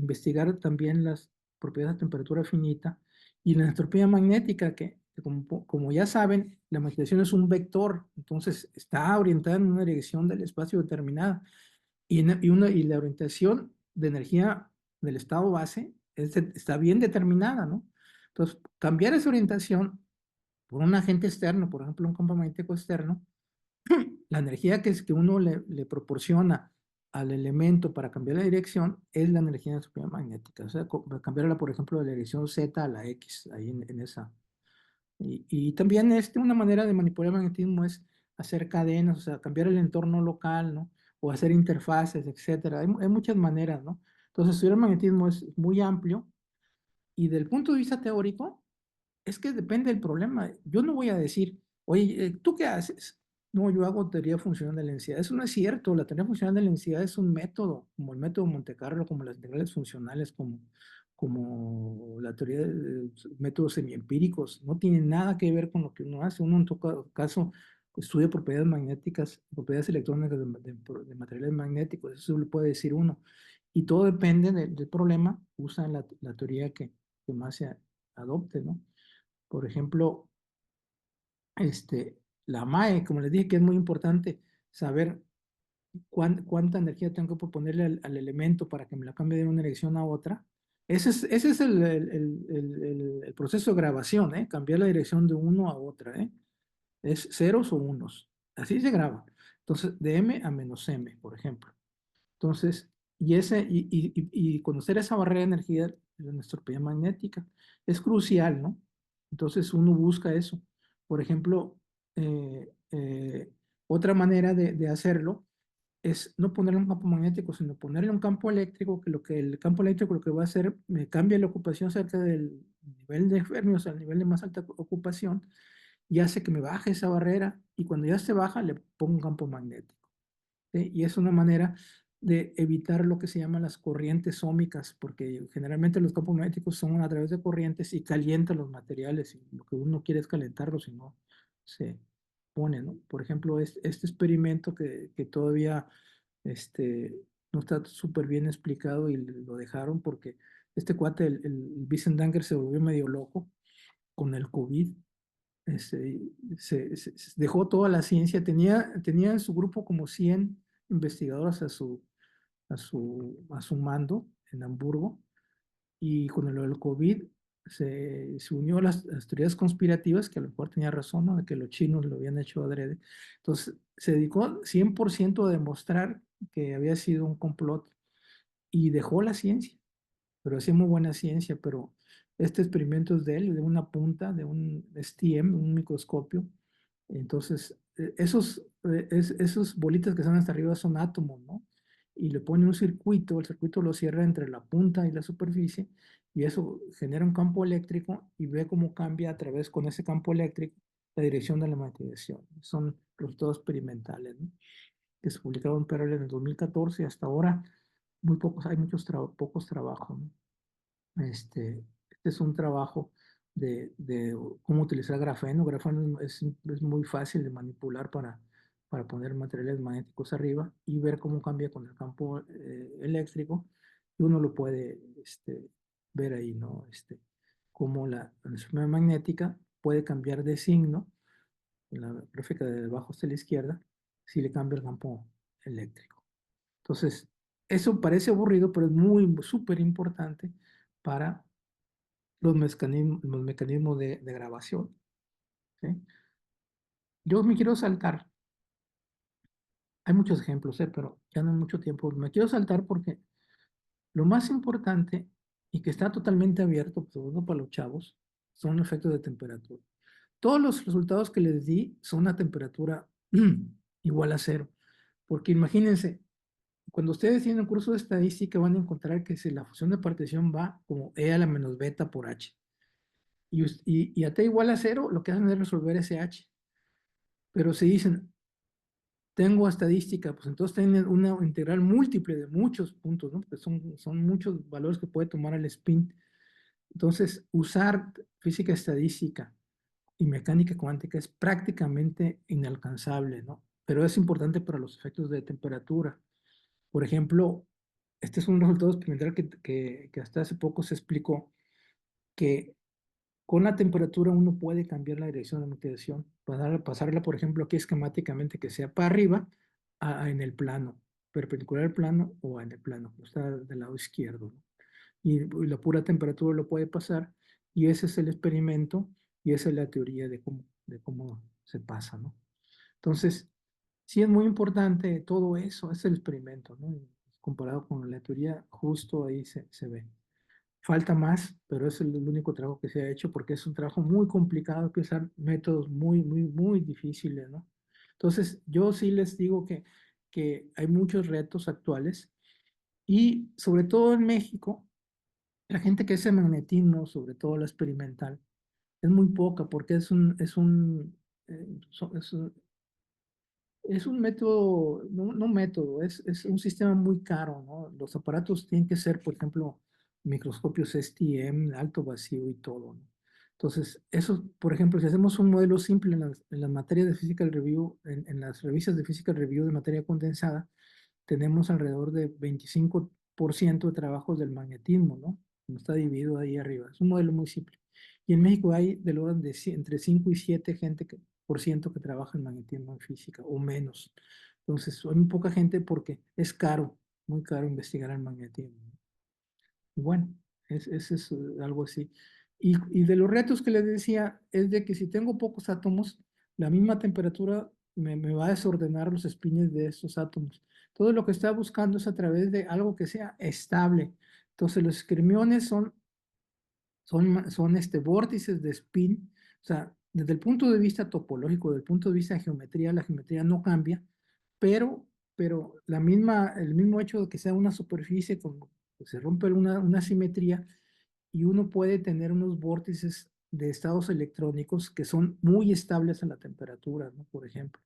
investigar también las propiedades de temperatura finita y la entropía magnética, que como ya saben, la magnetización es un vector, entonces está orientada en una dirección del espacio determinada y la orientación de energía del estado base está bien determinada, ¿no? Entonces, cambiar esa orientación por un agente externo, por ejemplo, un campo magnético externo, la energía que uno le proporciona al elemento para cambiar la dirección es la energía de la entropía magnética. O sea, cambiarla, por ejemplo, de la dirección Z a la X, ahí en esa. Y también una manera de manipular el magnetismo es hacer cadenas, o sea, cambiar el entorno local, ¿no? O hacer interfaces, etcétera. Hay muchas maneras, ¿no? Entonces, estudiar el magnetismo es muy amplio y del punto de vista teórico, es que depende del problema. Yo no voy a decir, oye, ¿tú qué haces? No, yo hago teoría funcional de la densidad. Eso no es cierto. La teoría funcional de la densidad es un método, como el método Monte Carlo, como las integrales funcionales, como la teoría de métodos semiempíricos. No tiene nada que ver con lo que uno hace. Uno en todo caso estudia propiedades magnéticas, propiedades electrónicas de materiales magnéticos. Eso lo puede decir uno. Y todo depende del problema. Usa la teoría que más se adopte, ¿no? Por ejemplo, la MAE, como les dije, que es muy importante saber cuánta energía tengo que proponerle al elemento para que me la cambie de una dirección a otra. Ese es el proceso de grabación, ¿eh? Cambiar la dirección de uno a otra, ¿eh? Es ceros o unos. Así se graba. Entonces, de M a menos M, por ejemplo. Entonces, y conocer esa barrera de energía de la entropía magnética es crucial, ¿no? Entonces uno busca eso. Por ejemplo, otra manera de hacerlo es no ponerle un campo magnético, sino ponerle un campo eléctrico, que el campo eléctrico lo que va a hacer, me cambia la ocupación cerca del nivel de Fermi, o sea, el nivel de más alta ocupación, y hace que me baje esa barrera, y cuando ya se baja, le pongo un campo magnético. ¿Sí? Y es una manera de evitar lo que se llaman las corrientes ómicas, porque generalmente los campos magnéticos son a través de corrientes y calientan los materiales, y lo que uno quiere es calentarlos y no se pone, ¿no? Por ejemplo, este experimento que todavía no está súper bien explicado y lo dejaron porque este cuate, el Vincent Danger, se volvió medio loco con el COVID dejó toda la ciencia, tenía en su grupo como 100 investigadores a su mando en Hamburgo, y con lo del COVID se unió a las teorías conspirativas, que a lo mejor tenía razón, ¿no? De que los chinos lo habían hecho adrede. Entonces se dedicó 100% a demostrar que había sido un complot y dejó la ciencia, pero hacía muy buena ciencia. Pero este experimento es de él, de una punta, de un STM, un microscopio. Entonces, esos bolitas que están hasta arriba son átomos, ¿no? Y le pone un circuito, el circuito lo cierra entre la punta y la superficie, y eso genera un campo eléctrico y ve cómo cambia a través con ese campo eléctrico la dirección de la magnetización. Son resultados experimentales, ¿no? Que se publicaron en PRL en el 2014 y hasta ahora hay pocos trabajos, ¿no? Este es un trabajo de cómo utilizar grafeno. Grafeno es muy fácil de manipular para poner materiales magnéticos arriba y ver cómo cambia con el campo eléctrico. Y uno lo puede ver ahí, ¿no? Cómo la transformación magnética puede cambiar de signo en la gráfica de abajo hasta la izquierda si le cambia el campo eléctrico. Entonces, eso parece aburrido, pero es muy, súper importante para los mecanismos de grabación, ¿sí? Yo me quiero saltar, hay muchos ejemplos, pero ya no hay mucho tiempo. Me quiero saltar porque lo más importante y que está totalmente abierto, sobre todo para los chavos, son los efectos de temperatura. Todos los resultados que les di son a temperatura igual a cero, porque imagínense, cuando ustedes tienen un curso de estadística van a encontrar que si la función de partición va como E a la menos beta por H, y a t igual a cero, lo que hacen es resolver ese h. Pero si dicen, tengo estadística, pues entonces tienen una integral múltiple de muchos puntos, ¿no? Porque son muchos valores que puede tomar el spin. Entonces, usar física estadística y mecánica cuántica es prácticamente inalcanzable, ¿no? Pero es importante para los efectos de temperatura. Por ejemplo, este es un resultado experimental que hasta hace poco se explicó, que con la temperatura uno puede cambiar la dirección de magnetización, pasarla, por ejemplo, aquí esquemáticamente que sea para arriba, en el plano, perpendicular al plano o en el plano, que está del lado izquierdo, ¿no? Y la pura temperatura lo puede pasar, y ese es el experimento, y esa es la teoría de cómo se pasa, ¿no? Entonces, sí es muy importante todo eso, es el experimento, ¿no? Comparado con la teoría, justo ahí se ve. Falta más, pero es el único trabajo que se ha hecho porque es un trabajo muy complicado, hay que usar métodos muy, muy, muy difíciles, ¿no? Entonces, yo sí les digo que hay muchos retos actuales, y sobre todo en México, la gente que hace magnetismo, sobre todo la experimental, es muy poca porque es un método, no método, es un sistema muy caro, ¿no? Los aparatos tienen que ser, por ejemplo, microscopios STM, alto vacío y todo, ¿no? Entonces, eso, por ejemplo, si hacemos un modelo simple en las materias de Physical Review, en las revistas de Physical Review de materia condensada, tenemos alrededor de 25% de trabajos del magnetismo, ¿no? Como está dividido ahí arriba. Es un modelo muy simple. Y en México hay del orden de entre 5 y 7 por ciento que trabaja en magnetismo en física o menos. Entonces, hay muy poca gente porque es caro, muy caro investigar el magnetismo. Y bueno, es algo así. Y de los retos que les decía, es de que si tengo pocos átomos, la misma temperatura me va a desordenar los espines de estos átomos. Todo lo que está buscando es a través de algo que sea estable. Entonces, los fermiones son vórtices de spin. O sea, desde el punto de vista topológico, desde el punto de vista de geometría, la geometría no cambia, pero el mismo hecho de que sea una superficie, como que se rompe una simetría, y uno puede tener unos vórtices de estados electrónicos que son muy estables a la temperatura, ¿no? Por ejemplo.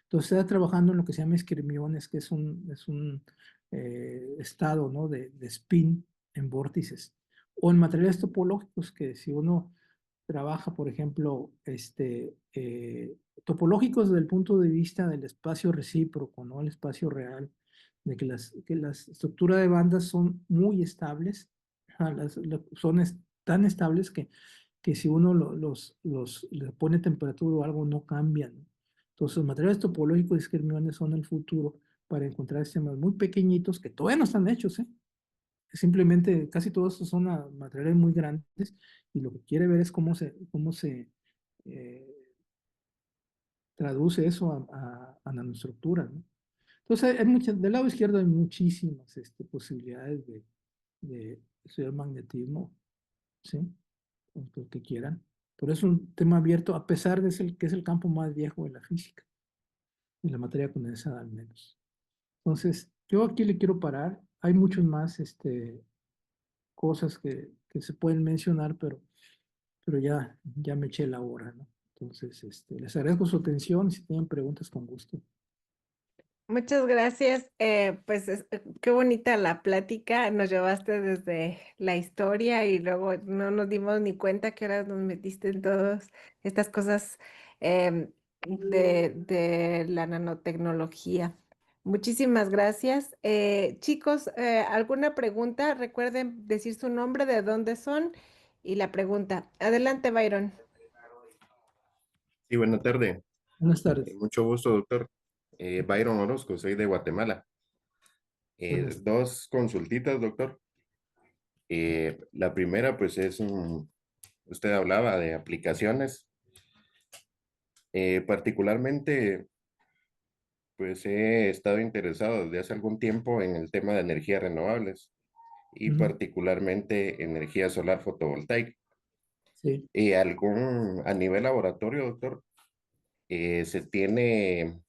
Entonces está trabajando en lo que se llama esquirmiones, que es un estado, ¿no? de spin en vórtices. O en materiales topológicos, que si uno trabaja, por ejemplo, topológicos desde el punto de vista del espacio recíproco, ¿no? El espacio real, de que las estructuras de bandas son muy estables, son tan estables que si uno le pone temperatura o algo no cambian, ¿no? Entonces, los materiales topológicos discriminantes son el futuro para encontrar sistemas muy pequeñitos que todavía no están hechos, ¿eh? Simplemente casi todos estos son materiales muy grandes y lo que quiere ver es cómo se eh, traduce eso a nanoestructuras, ¿no? Entonces, del lado izquierdo hay muchísimas posibilidades de estudiar magnetismo, ¿sí? Lo que quieran. Pero es un tema abierto, a pesar de que es el campo más viejo de la física, y la materia condensada al menos. Entonces, yo aquí le quiero parar. Hay muchas más cosas que se pueden mencionar, pero ya me eché la hora, ¿no? Entonces, les agradezco su atención. Si tienen preguntas, con gusto. Muchas gracias. Pues qué bonita la plática. Nos llevaste desde la historia y luego no nos dimos ni cuenta que ahora nos metiste en todas estas cosas de la nanotecnología. Muchísimas gracias. Chicos, ¿alguna pregunta? Recuerden decir su nombre, de dónde son y la pregunta. Adelante, Byron. Sí, buena tarde. Buenas tardes. Mucho gusto, doctor. Byron Orozco, soy de Guatemala. Buenas. Dos consultitas, doctor. La primera, pues usted hablaba de aplicaciones. Particularmente, pues he estado interesado desde hace algún tiempo en el tema de energías renovables y Ujú. particularmente energía solar fotovoltaica. Sí. A nivel laboratorio, doctor, se tiene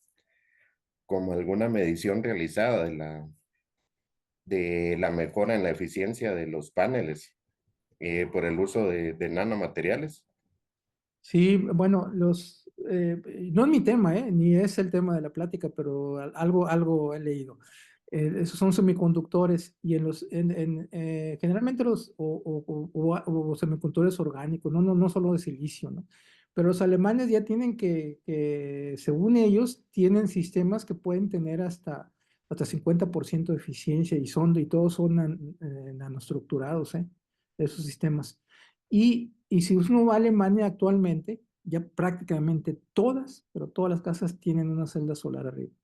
como alguna medición realizada de la mejora en la eficiencia de los paneles por el uso de nanomateriales. Sí, bueno, no es mi tema, ni es el tema de la plática, pero algo he leído. Esos son semiconductores y generalmente o semiconductores orgánicos, no solo de silicio, ¿no? Pero los alemanes ya tienen según ellos, tienen sistemas que pueden tener hasta 50% de eficiencia y todos son nanoestructurados, esos sistemas. Y si uno va a Alemania actualmente, ya prácticamente todas, pero todas las casas tienen una celda solar arriba,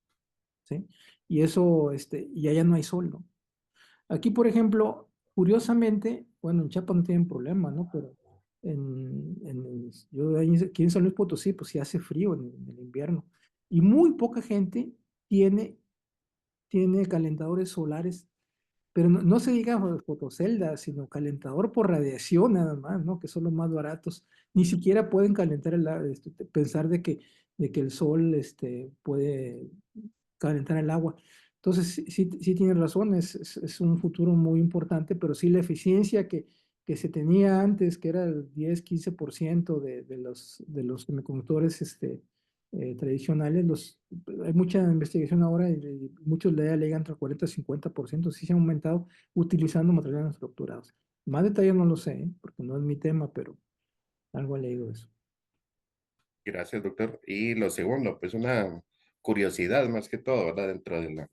¿sí? Y eso, y allá no hay sol, ¿no? Aquí, por ejemplo, curiosamente, bueno, en Chiapas no tienen problema, ¿no? Pero aquí en San Luis Potosí, pues sí hace frío en el invierno. Y muy poca gente tiene, tiene calentadores solares, pero no se diga fotoceldas, sino calentador por radiación nada más, ¿no? Que son los más baratos. Ni siquiera pueden calentar pensar de que el sol puede calentar el agua. Entonces, sí tienes razón, es un futuro muy importante, pero sí la eficiencia que se tenía antes, que era el 10-15% de los semiconductores tradicionales, hay mucha investigación ahora y muchos le llegan entre el 40 y 50%, sí se han aumentado utilizando materiales estructurados. Más detalles no lo sé, porque no es mi tema, pero algo he leído de eso. Gracias, doctor. Y lo segundo, pues una curiosidad más que todo, ¿verdad? Dentro de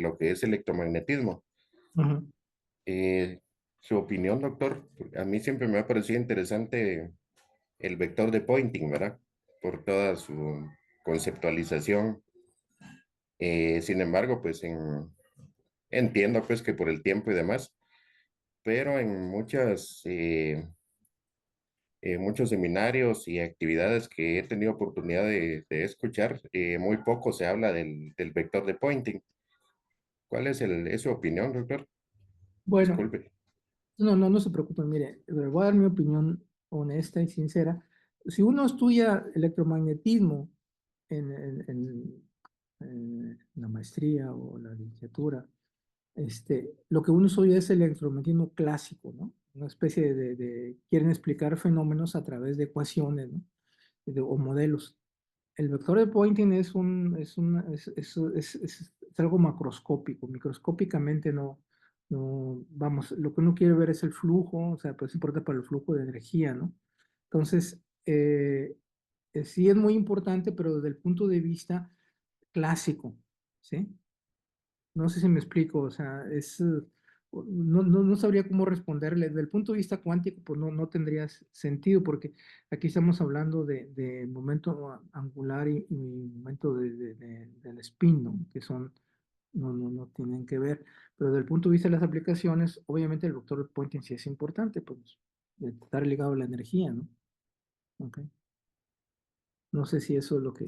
lo que es electromagnetismo. Ajá. Eh, Su opinión, doctor. A mí siempre me ha parecido interesante el vector de Poynting, ¿verdad? Por toda su conceptualización. Sin embargo, pues entiendo pues que por el tiempo y demás, pero en muchos seminarios y actividades que he tenido oportunidad de escuchar, muy poco se habla del vector de Poynting. ¿Cuál es su opinión, doctor? Bueno, Disculpe. no se preocupen, mire, le voy a dar mi opinión honesta y sincera. Si uno estudia electromagnetismo en la maestría o la licenciatura, lo que uno estudia es el electromagnetismo clásico, ¿no? Una especie quieren explicar fenómenos a través de ecuaciones, ¿no? O modelos. El vector de Poynting es algo macroscópico, microscópicamente vamos, lo que uno quiere ver es el flujo, o sea, pues importa para el flujo de energía, ¿no? Entonces, sí es muy importante, pero desde el punto de vista clásico, ¿sí? No sé si me explico, o sea, no sabría cómo responderle. Desde el punto de vista cuántico, pues no tendría sentido, porque aquí estamos hablando de momento angular y momento del spin, ¿no? Que son, no tienen que ver. Pero desde el punto de vista de las aplicaciones, obviamente el vector Poynting sí es importante, pues, de estar ligado a la energía, ¿no? Ok. No sé si eso es lo que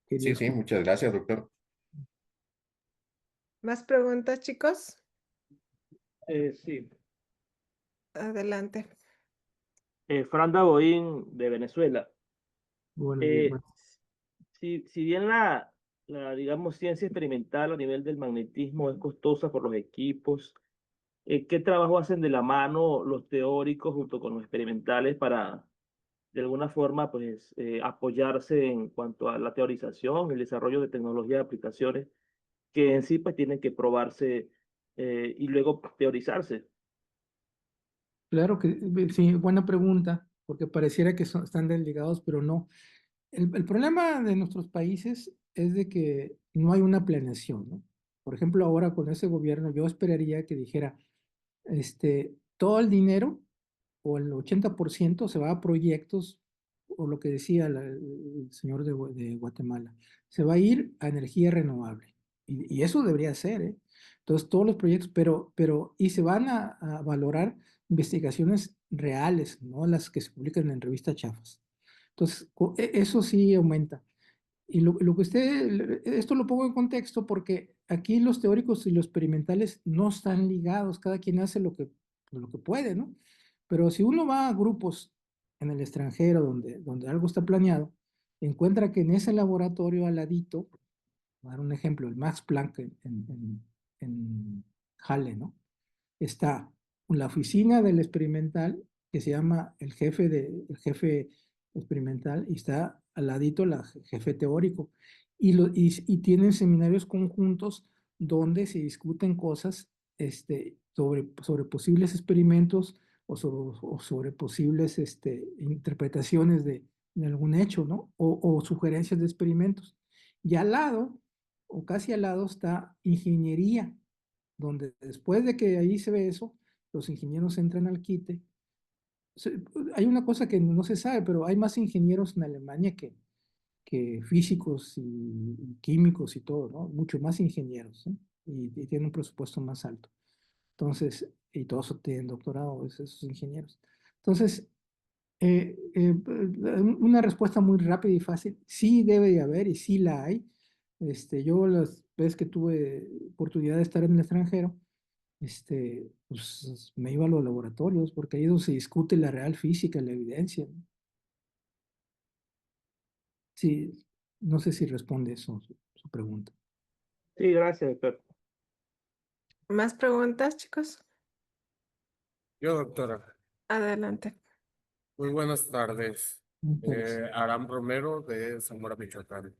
quería Sí, sí, escuchar. muchas gracias, doctor. ¿Más preguntas, chicos? Sí, Adelante. Franda Boín de Venezuela. Buenos días. Eh, si bien digamos, ciencia experimental a nivel del magnetismo es costosa por los equipos, ¿qué trabajo hacen de la mano los teóricos junto con los experimentales para, de alguna forma, pues, apoyarse en cuanto a la teorización, el desarrollo de tecnología de aplicaciones que en sí pues tienen que probarse y luego teorizarse? Claro que sí, buena pregunta, porque pareciera que están desligados, pero no. El problema de nuestros países es de que no hay una planeación, ¿no? Por ejemplo, ahora con ese gobierno yo esperaría que dijera, todo el dinero o el 80% se va a proyectos, o lo que decía el señor de Guatemala, se va a ir a energía renovable. Y eso debería ser, ¿eh? Entonces, todos los proyectos, y se van a valorar investigaciones reales, no las que se publican en revistas chafas. Entonces, eso sí aumenta. Y lo que esto lo pongo en contexto porque aquí los teóricos y los experimentales no están ligados, cada quien hace lo que puede, ¿no? Pero si uno va a grupos en el extranjero donde algo está planeado, encuentra que en ese laboratorio al ladito, voy a dar un ejemplo, el Max Planck en Halle, ¿no? Está la oficina del experimental, que se llama el jefe experimental, y está al ladito la jefe teórico. Y tienen seminarios conjuntos donde se discuten cosas sobre posibles experimentos o sobre posibles interpretaciones de algún hecho, ¿no? O sugerencias de experimentos. Y al lado, o casi al lado, está ingeniería, donde después de que ahí se ve eso, los ingenieros entran al quite. Hay una cosa que no se sabe, pero hay más ingenieros en Alemania que físicos y químicos y todo, ¿no? Mucho más ingenieros, ¿eh? Y tienen un presupuesto más alto. Entonces, y todos tienen doctorado, esos ingenieros. Entonces, una respuesta muy rápida y fácil, sí debe de haber y sí la hay. Yo las veces que tuve oportunidad de estar en el extranjero, pues me iba a los laboratorios porque ahí es donde se discute la real física, la evidencia, ¿no? Sí, no sé si responde eso, su pregunta. Sí, gracias, doctor. ¿Más preguntas, chicos? Yo, doctora, Adelante. muy buenas tardes. Entonces, Aram Romero de Zamora, Michoacán.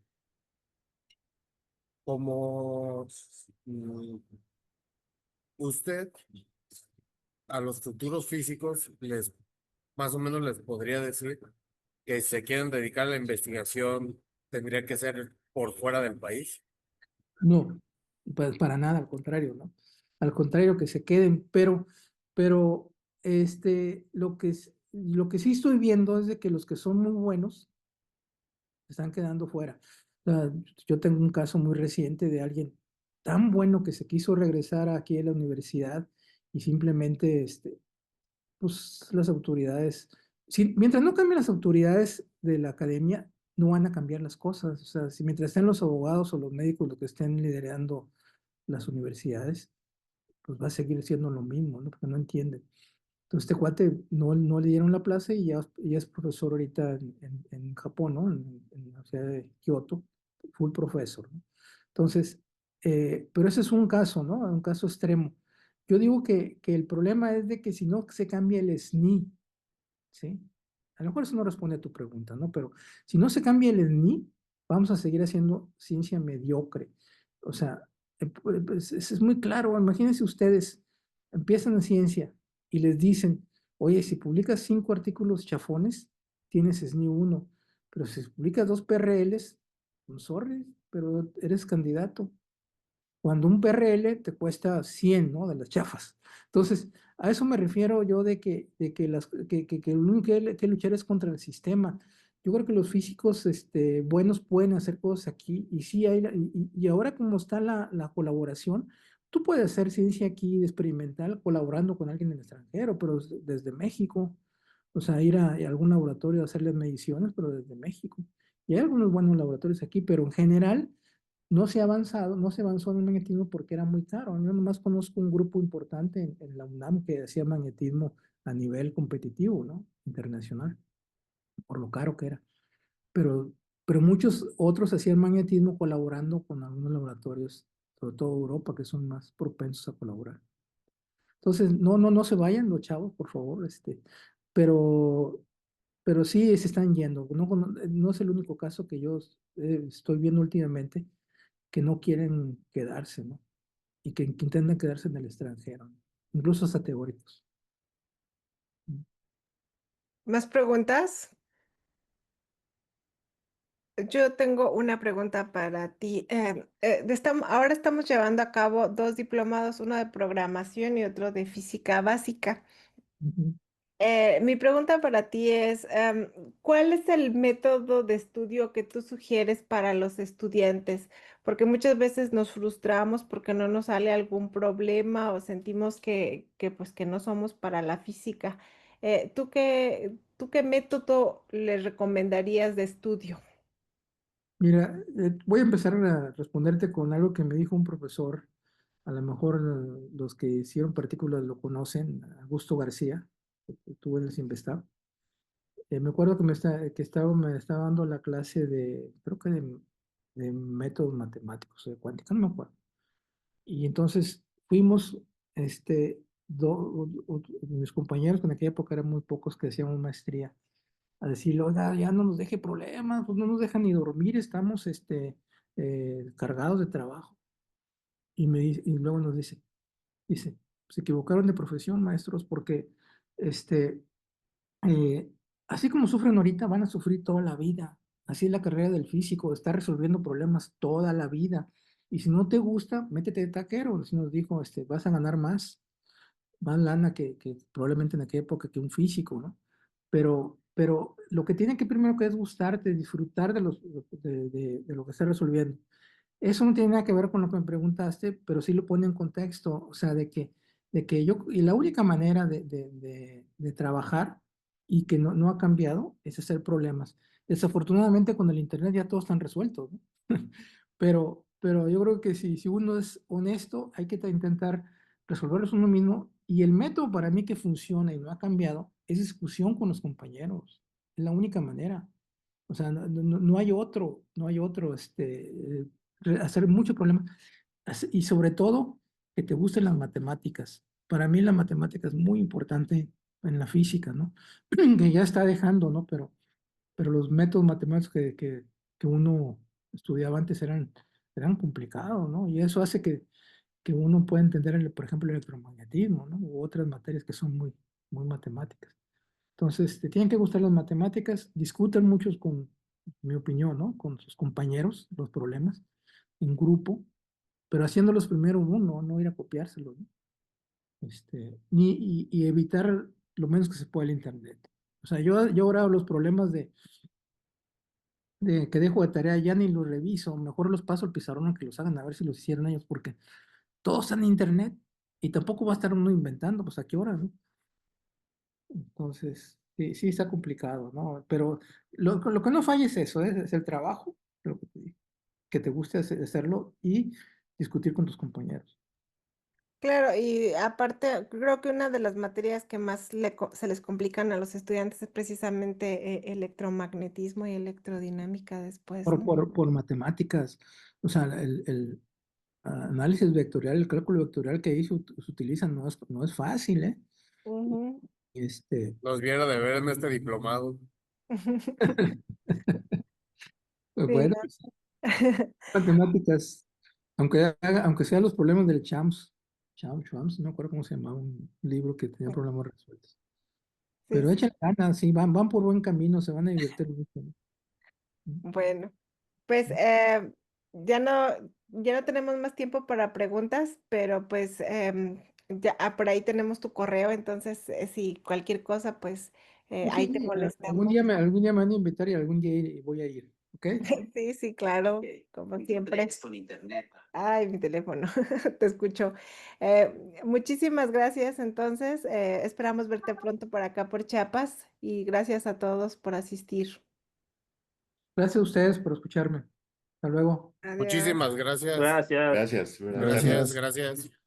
Como usted a los futuros físicos más o menos les podría decir que si se quieren dedicar a la investigación, tendría que ser por fuera del país. no, pues para nada, al contrario, ¿no? Al contrario, que se queden, pero lo que sí estoy viendo es de que los que son muy buenos se están quedando fuera. O sea, yo tengo un caso muy reciente de alguien tan bueno que se quiso regresar aquí a la universidad y simplemente, pues las autoridades, mientras no cambien las autoridades de la academia, no van a cambiar las cosas. O sea, si mientras estén los abogados o los médicos los que estén liderando las universidades, pues va a seguir siendo lo mismo, ¿no? Porque no entienden. Entonces, este cuate no le dieron la plaza y ya es profesor ahorita en Japón, ¿no? En la ciudad de Kioto, full profesor, ¿no? Entonces, pero ese es un caso, ¿no? Un caso extremo. Yo digo que el problema es de que si no se cambia el SNI, ¿sí? A lo mejor eso no responde a tu pregunta, ¿no? Pero si no se cambia el SNI, vamos a seguir haciendo ciencia mediocre. O sea, pues, es muy claro. Imagínense ustedes, empiezan en ciencia y les dicen, oye, si publicas 5 artículos chafones, tienes SNI 1, pero si publicas 2 PRLs, I'm sorry, pero eres candidato. cuando un PRL te cuesta 100, ¿no? De las chafas. Entonces, a eso me refiero yo que lo único que luchar es contra el sistema. Yo creo que los físicos buenos pueden hacer cosas aquí y sí hay, y ahora como está la colaboración, tú puedes hacer ciencia aquí experimental colaborando con alguien en el extranjero, pero desde México, o sea, ir a algún laboratorio a hacerles mediciones, pero desde México. Y hay algunos buenos laboratorios aquí, pero en general no se ha avanzado, no se avanzó en el magnetismo porque era muy caro. Yo nomás conozco un grupo importante en la UNAM que hacía magnetismo a nivel competitivo, ¿no? Internacional, por lo caro que era. Pero, pero muchos otros hacían magnetismo colaborando con algunos laboratorios, sobre todo Europa, que son más propensos a colaborar. Entonces, no se vayan los chavos, por favor, pero, pero sí se están yendo. No es el único caso que yo estoy viendo últimamente que no quieren quedarse, ¿no? Y que intentan quedarse en el extranjero, ¿no? Incluso hasta teóricos. ¿Más preguntas? Yo tengo una pregunta para ti. Ahora estamos llevando a cabo dos diplomados, uno de programación y otro de física básica. Ujú. Mi pregunta para ti es, ¿cuál es el método de estudio que tú sugieres para los estudiantes? Porque muchas veces nos frustramos porque no nos sale algún problema o sentimos pues, que no somos para la física. ¿Tú qué método les recomendarías de estudio? Mira, voy a empezar a responderte con algo que me dijo un profesor. A lo mejor los que hicieron partículas lo conocen, Augusto García, que estuvo en el Sinvestab. Me acuerdo que me estaba dando la clase creo que de métodos matemáticos, o de cuántica, no me acuerdo. Y entonces fuimos, mis compañeros, que en aquella época eran muy pocos que hacíamos maestría, a decirle, oiga, ya no nos deje problemas, pues no nos dejan ni dormir, estamos cargados de trabajo. Y luego nos dice, se equivocaron de profesión, maestros, porque este, eh, así como sufren ahorita, van a sufrir toda la vida. Así es la carrera del físico, está resolviendo problemas toda la vida. Y si no te gusta, métete de taquero. Así nos dijo, vas a ganar más lana que probablemente en aquella época que un físico, ¿no? Pero lo que tiene que primero que es gustarte, disfrutar de lo que estás resolviendo. Eso no tiene nada que ver con lo que me preguntaste, pero sí lo pone en contexto, o sea, y la única manera de trabajar y que no ha cambiado es hacer problemas. Desafortunadamente con el Internet ya todos están resueltos, ¿no? Pero yo creo que si uno es honesto, hay que intentar resolverlos uno mismo. Y el método para mí que funciona y no ha cambiado es discusión con los compañeros. Es la única manera. O sea, no hay otro, hacer mucho problema. Y sobre todo, que te gusten las matemáticas. Para mí la matemática es muy importante en la física, ¿no? Que ya está dejando, ¿no? Pero los métodos matemáticos que uno estudiaba antes eran complicados, ¿no? Y eso hace que uno pueda entender, por ejemplo, el electromagnetismo, ¿no? U otras materias que son muy matemáticas. Entonces, te tienen que gustar las matemáticas, discuten muchos con, mi opinión, ¿no? Con sus compañeros, los problemas, en grupo, pero haciéndolos primero uno, no ir a copiárselos, ¿no? Y evitar lo menos que se pueda el internet. O sea, yo ahora los problemas de que dejo de tarea ya ni los reviso, mejor los paso al pizarrón a que los hagan a ver si los hicieron ellos, porque todos están en internet y tampoco va a estar uno inventando, pues a qué hora, ¿no? Entonces, sí está complicado, ¿no? Pero lo que no falla es eso, es el trabajo, lo que te guste hacerlo y discutir con tus compañeros. Claro, y aparte, creo que una de las materias que más se les complican a los estudiantes es precisamente electromagnetismo y electrodinámica después, ¿no? Por matemáticas, o sea, el análisis vectorial, el cálculo vectorial que ahí se utiliza no es fácil, ¿eh? Ujú. Este, Los viera de ver en este diplomado. pues Sí, bueno, no. matemáticas, aunque sean los problemas del Chams, no me acuerdo cómo se llamaba, un libro que tenía problemas resueltos. Sí, Pero sí. échale ganas, sí, van por buen camino, se van a divertir mucho, ¿no? Bueno, pues ya no, ya no tenemos más tiempo para preguntas, pero pues ya por ahí tenemos tu correo, entonces si cualquier cosa, pues ahí te molestamos. Algún día me van a invitar y algún día voy a ir, ¿ok? Sí, sí, claro, como siempre. Ay, mi teléfono, te escucho. Muchísimas gracias, entonces, esperamos verte pronto por acá por Chiapas y gracias a todos por asistir. Gracias a ustedes por escucharme. Hasta luego. Adiós. Muchísimas gracias. Gracias. Gracias. Buenas Gracias, tardes. gracias.